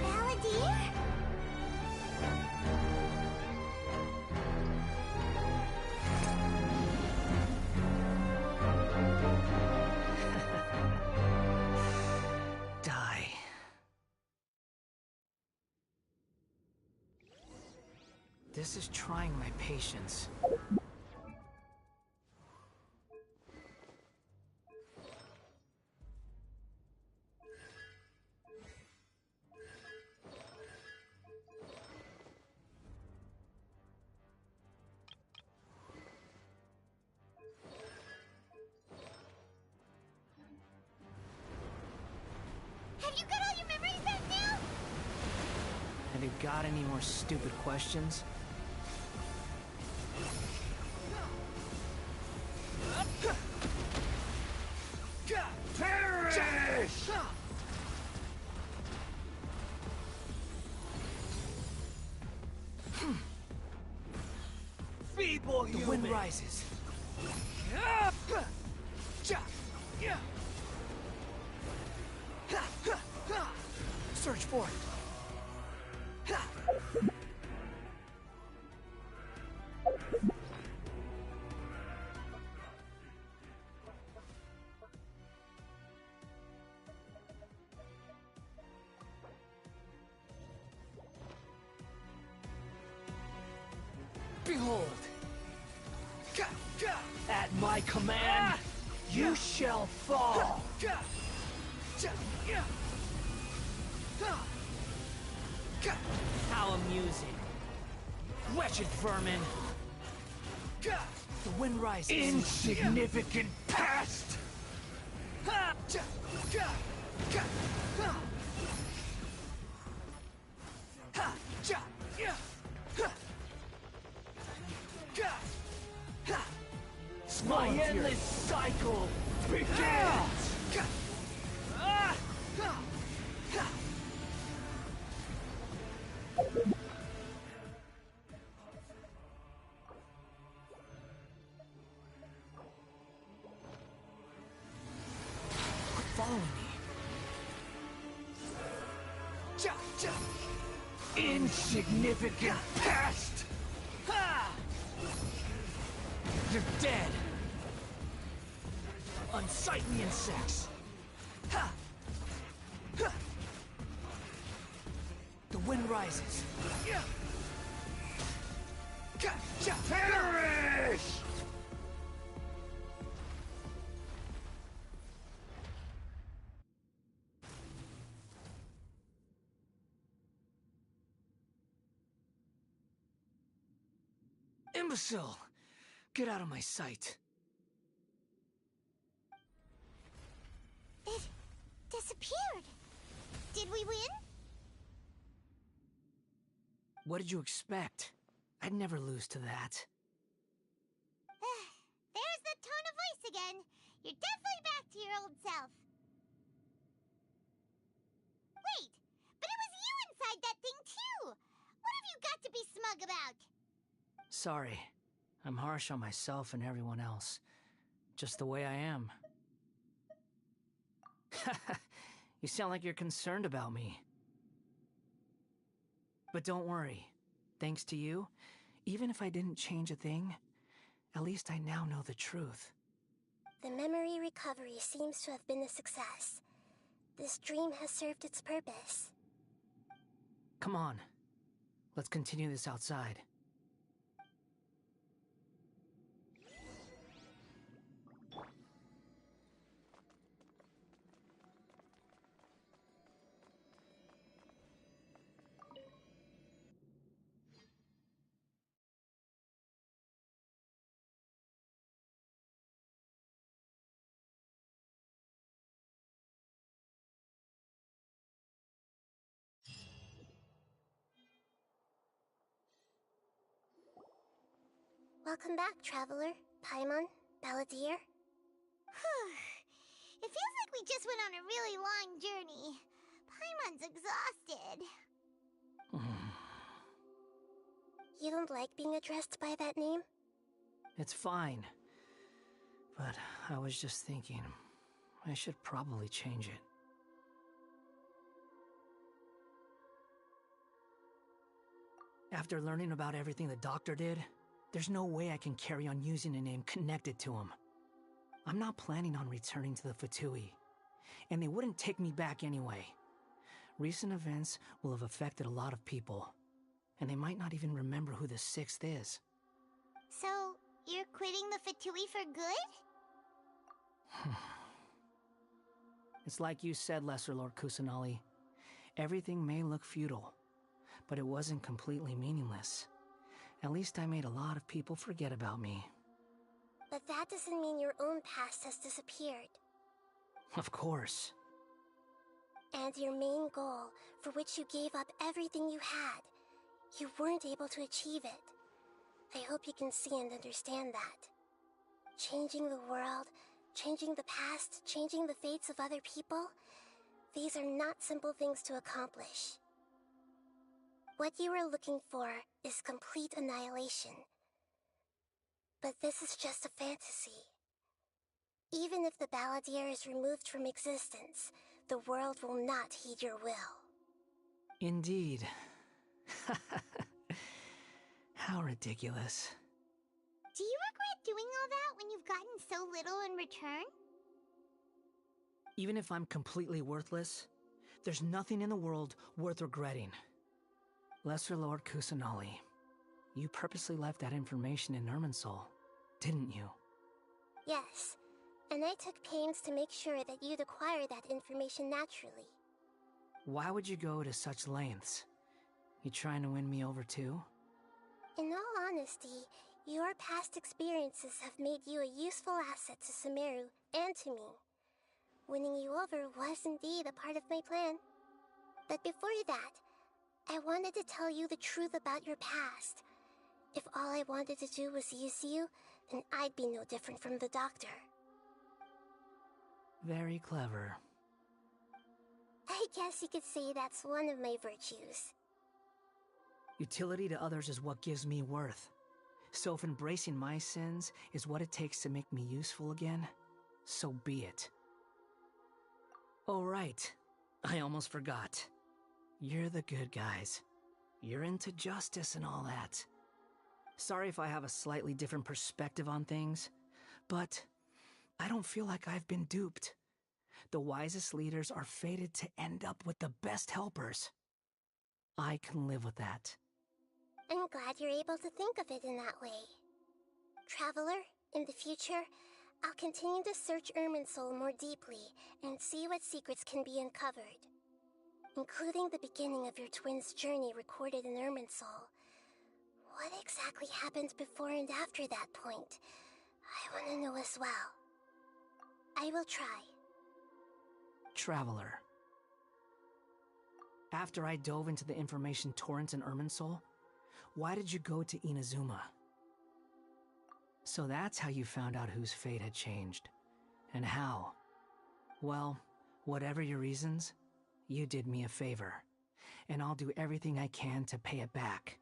Balladeer? Die. This is trying my patience. Have you got all your memories back now? Have you got any more stupid questions? Perish! Feeble the wind rises. Search for it. Behold! At my command, you shall fall! How amusing. Wretched vermin! The wind rises. Insignificant pest! My endless cycle begins! Insignificant pest! Ha! You're dead! Unsightly insects! Ha! Ha! The wind rises. Perish! Imbecile! Get out of my sight. It disappeared. Did we win? What did you expect? I'd never lose to that. There's the tone of voice again. You're definitely back to your old self. Wait, but it was you inside that thing too. What have you got to be smug about? Sorry. I'm harsh on myself and everyone else. Just the way I am. You sound like you're concerned about me. But don't worry. Thanks to you, even if I didn't change a thing, at least I now know the truth. The memory recovery seems to have been a success. This dream has served its purpose. Come on. Let's continue this outside. Welcome back, Traveler, Paimon, Balladeer. It feels like we just went on a really long journey. Paimon's exhausted. You don't like being addressed by that name? It's fine. But I was just thinking, I should probably change it. After learning about everything the doctor did, there's no way I can carry on using a name connected to him. I'm not planning on returning to the Fatui, and they wouldn't take me back anyway. Recent events will have affected a lot of people, and they might not even remember who the Sixth is. So, you're quitting the Fatui for good? It's like you said, Lesser Lord Kusanali. Everything may look futile, but it wasn't completely meaningless. At least I made a lot of people forget about me. But that doesn't mean your own past has disappeared. Of course. And your main goal, for which you gave up everything you had, you weren't able to achieve it. I hope you can see and understand that. Changing the world, changing the past, changing the fates of other people, these are not simple things to accomplish. What you were looking for is complete annihilation. But this is just a fantasy. Even if the Balladeer is removed from existence, the world will not heed your will. Indeed. How ridiculous. Do you regret doing all that when you've gotten so little in return? Even if I'm completely worthless, there's nothing in the world worth regretting. Lesser Lord Kusanali, you purposely left that information in Irminsul, didn't you? Yes, and I took pains to make sure that you'd acquire that information naturally. Why would you go to such lengths? You trying to win me over too? In all honesty, your past experiences have made you a useful asset to Sumeru and to me. Winning you over was indeed a part of my plan. But before that, I wanted to tell you the truth about your past. If all I wanted to do was use you, then I'd be no different from the doctor. Very clever. I guess you could say that's one of my virtues. Utility to others is what gives me worth. So if embracing my sins is what it takes to make me useful again, so be it. Oh right, I almost forgot. You're the good guys. You're into justice and all that. Sorry if I have a slightly different perspective on things, but I don't feel like I've been duped. The wisest leaders are fated to end up with the best helpers. I can live with that. I'm glad you're able to think of it in that way. Traveler, in the future, I'll continue to search Irminsul more deeply and see what secrets can be uncovered. Including the beginning of your twins' journey recorded in Irminsul. What exactly happened before and after that point? I want to know as well. I will try. Traveler. After I dove into the information torrent in Irminsul, why did you go to Inazuma? So that's how you found out whose fate had changed. And how. Well, whatever your reasons, you did me a favor. And I'll do everything I can to pay it back.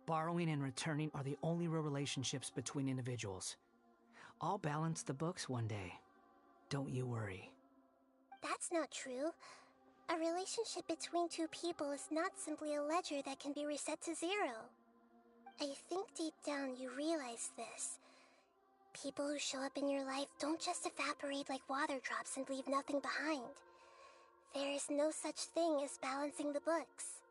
Borrowing and returning are the only real relationships between individuals. I'll balance the books one day. Don't you worry. That's not true. A relationship between two people is not simply a ledger that can be reset to zero. I think deep down you realize this. People who show up in your life don't just evaporate like water drops and leave nothing behind. There is no such thing as balancing the books.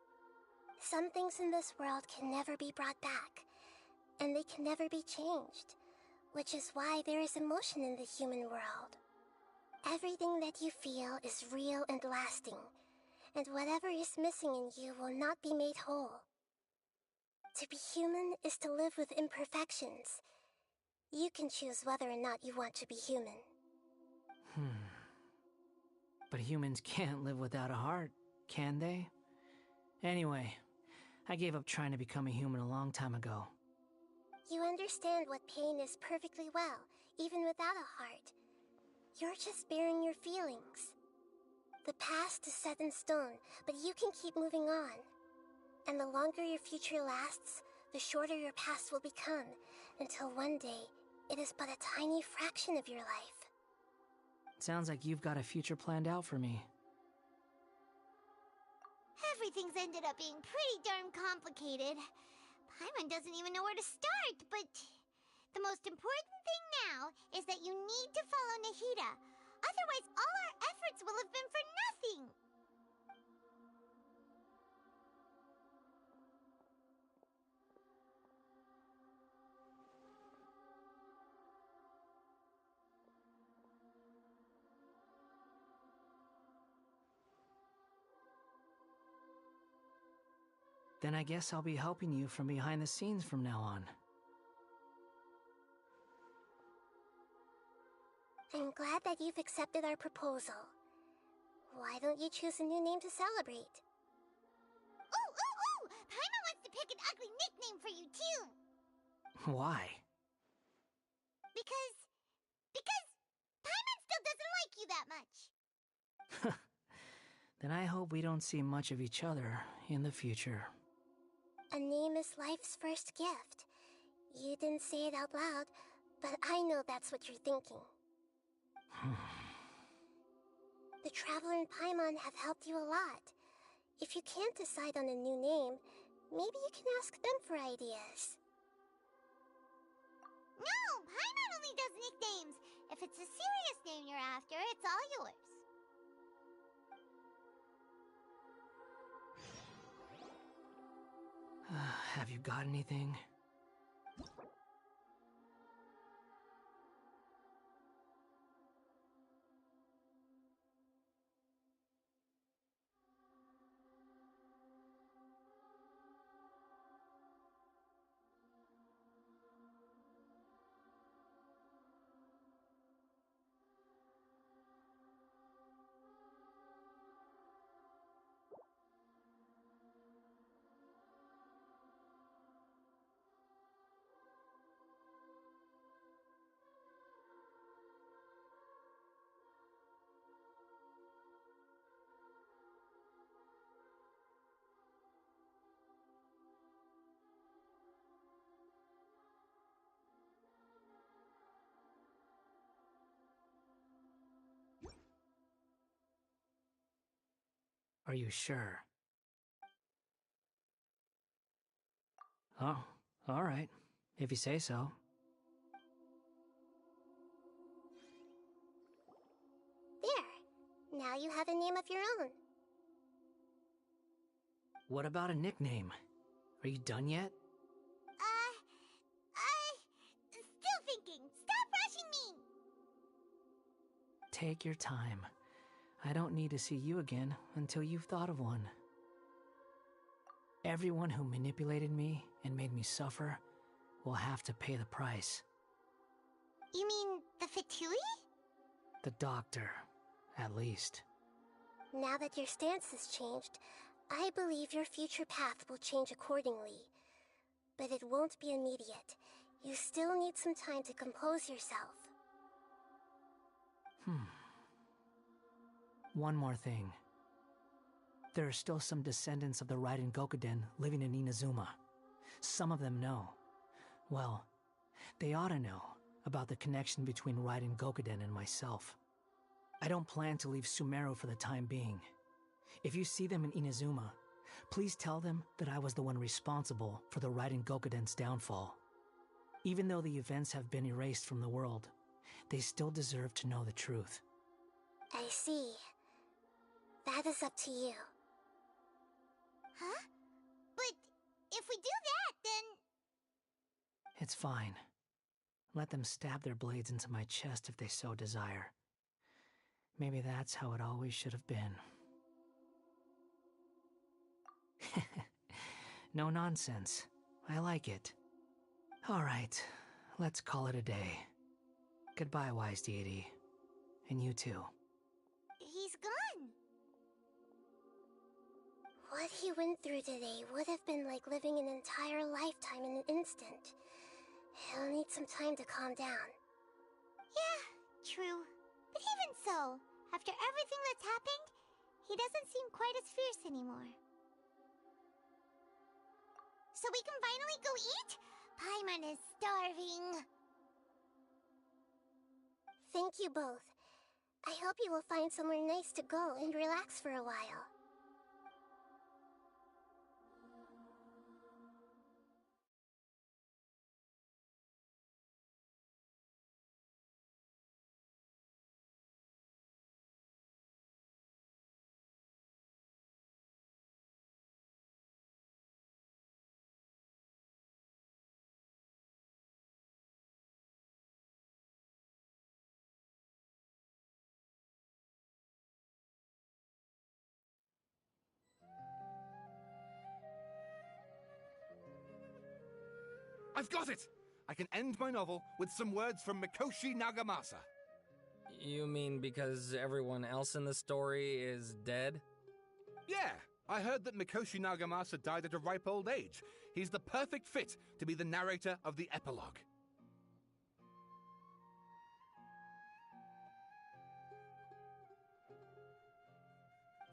Some things in this world can never be brought back, and they can never be changed, which is why there is emotion in the human world. Everything that you feel is real and lasting, and whatever is missing in you will not be made whole. To be human is to live with imperfections. You can choose whether or not you want to be human. But humans can't live without a heart, can they? Anyway, I gave up trying to become a human a long time ago. You understand what pain is perfectly well, even without a heart. You're just bearing your feelings. The past is set in stone, but you can keep moving on. And the longer your future lasts, the shorter your past will become, until one day, it is but a tiny fraction of your life. Sounds like you've got a future planned out for me. Everything's ended up being pretty darn complicated. Paimon doesn't even know where to start, but the most important thing now is that you need to follow Nahida. Otherwise, all our efforts will have been for nothing. Then I guess I'll be helping you from behind the scenes from now on. I'm glad that you've accepted our proposal. Why don't you choose a new name to celebrate? Ooh! Paimon wants to pick an ugly nickname for you, too. Why? Because Paimon still doesn't like you that much. Then I hope we don't see much of each other in the future. A name is life's first gift. You didn't say it out loud, but I know that's what you're thinking. The Traveler and Paimon have helped you a lot. If you can't decide on a new name, maybe you can ask them for ideas. No, Paimon only does nicknames. If it's a serious name you're after, it's all yours. Have you got anything? Are you sure? Oh, alright. If you say so. There. Now you have a name of your own. What about a nickname? Are you done yet? Still thinking. Stop rushing me! Take your time. I don't need to see you again until you've thought of one. Everyone who manipulated me and made me suffer will have to pay the price. You mean the Fatui? The doctor, at least. Now that your stance has changed, I believe your future path will change accordingly. But it won't be immediate. You still need some time to compose yourself. One more thing. There are still some descendants of the Raiden Gokuden living in Inazuma. Some of them know. Well, they ought to know about the connection between Raiden Gokuden and myself. I don't plan to leave Sumeru for the time being. If you see them in Inazuma, please tell them that I was the one responsible for the Raiden Gokuden's downfall. Even though the events have been erased from the world, they still deserve to know the truth. I see. That is up to you. Huh? But if we do that, then... It's fine. Let them stab their blades into my chest if they so desire. Maybe that's how it always should have been. No nonsense. I like it. Alright, let's call it a day. Goodbye, wise deity. And you too. He's gone. What he went through today would have been like living an entire lifetime in an instant. He'll need some time to calm down. Yeah, true. But even so, after everything that's happened, he doesn't seem quite as fierce anymore. So we can finally go eat? Paimon is starving. Thank you both. I hope you will find somewhere nice to go and relax for a while. I've got it! I can end my novel with some words from Mikoshi Nagamasa. You mean because everyone else in the story is dead? Yeah, I heard that Mikoshi Nagamasa died at a ripe old age. He's the perfect fit to be the narrator of the epilogue.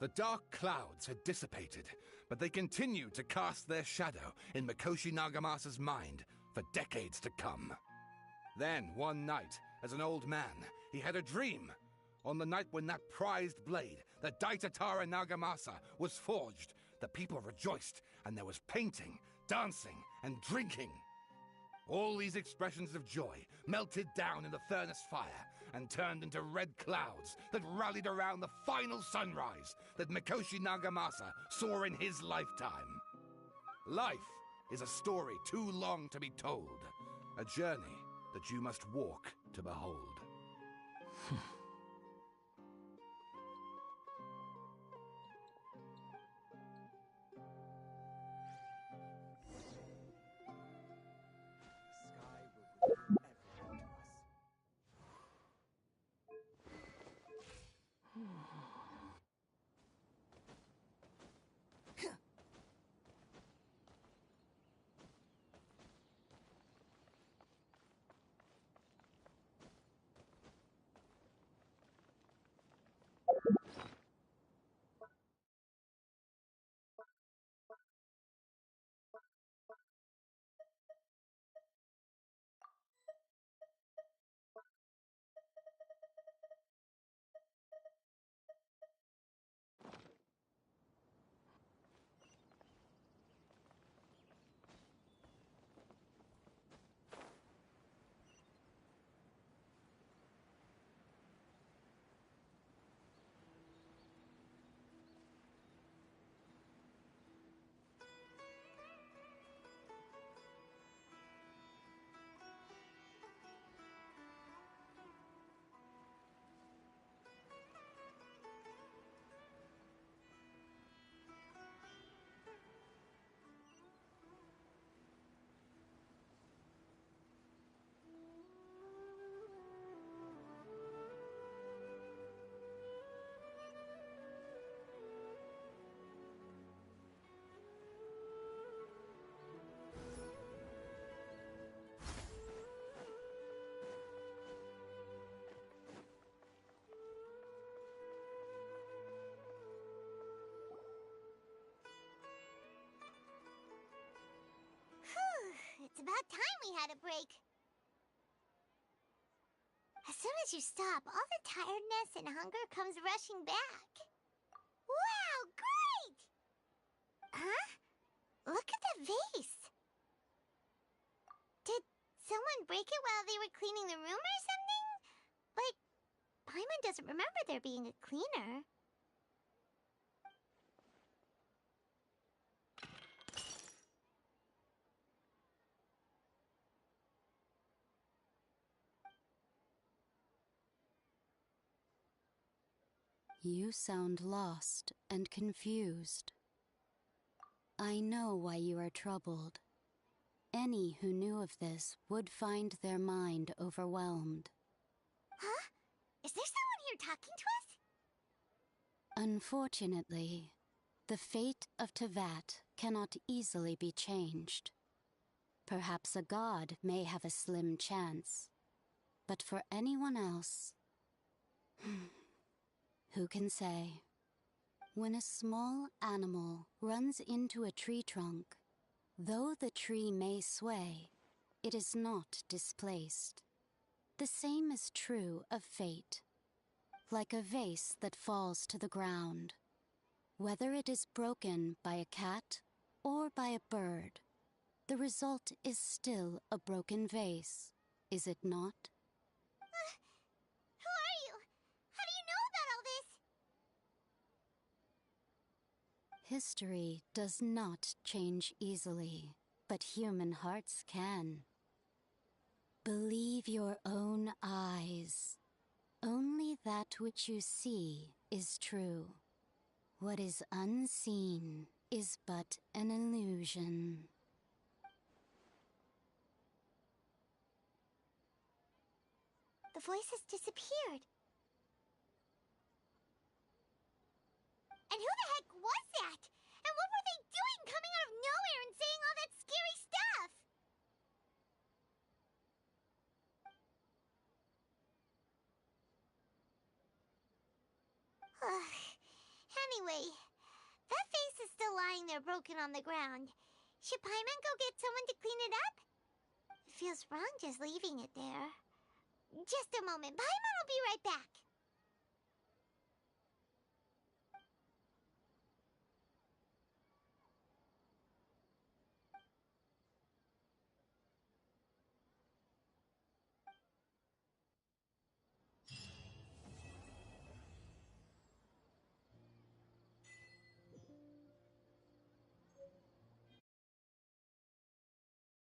The dark clouds had dissipated, but they continued to cast their shadow in Mikoshi Nagamasa's mind for decades to come. Then, one night, as an old man, he had a dream. On the night when that prized blade, the Daitatara Nagamasa, was forged, the people rejoiced, and there was painting, dancing, and drinking. All these expressions of joy melted down in the furnace fire and turned into red clouds that rallied around the final sunrise that Mikoshi Nagamasa saw in his lifetime. Life is a story too long to be told, a journey that you must walk to behold. About time we had a break. As soon as you stop, all the tiredness and hunger comes rushing back. Wow, great! Huh? Look at the vase. Did someone break it while they were cleaning the room or something? But Paimon doesn't remember there being a cleaner. You sound lost and confused. I know why you are troubled. Any who knew of this would find their mind overwhelmed. Huh? Is there someone here talking to us? Unfortunately, the fate of Tevat cannot easily be changed. Perhaps a god may have a slim chance, but for anyone else, who can say? When a small animal runs into a tree trunk, though the tree may sway, it is not displaced. The same is true of fate. Like a vase that falls to the ground. Whether it is broken by a cat or by a bird, the result is still a broken vase, is it not? Who are you? How do you know about all this? History does not change easily, but human hearts can. Believe your own eyes. Only that which you see is true. What is unseen is but an illusion. The voice has disappeared. And who the heck was that? And what were they doing coming out of nowhere and saying all that scary stuff? Anyway, that vase is still lying there broken on the ground. Should Paimon go get someone to clean it up? It feels wrong just leaving it there. Just a moment. Paimon will be right back.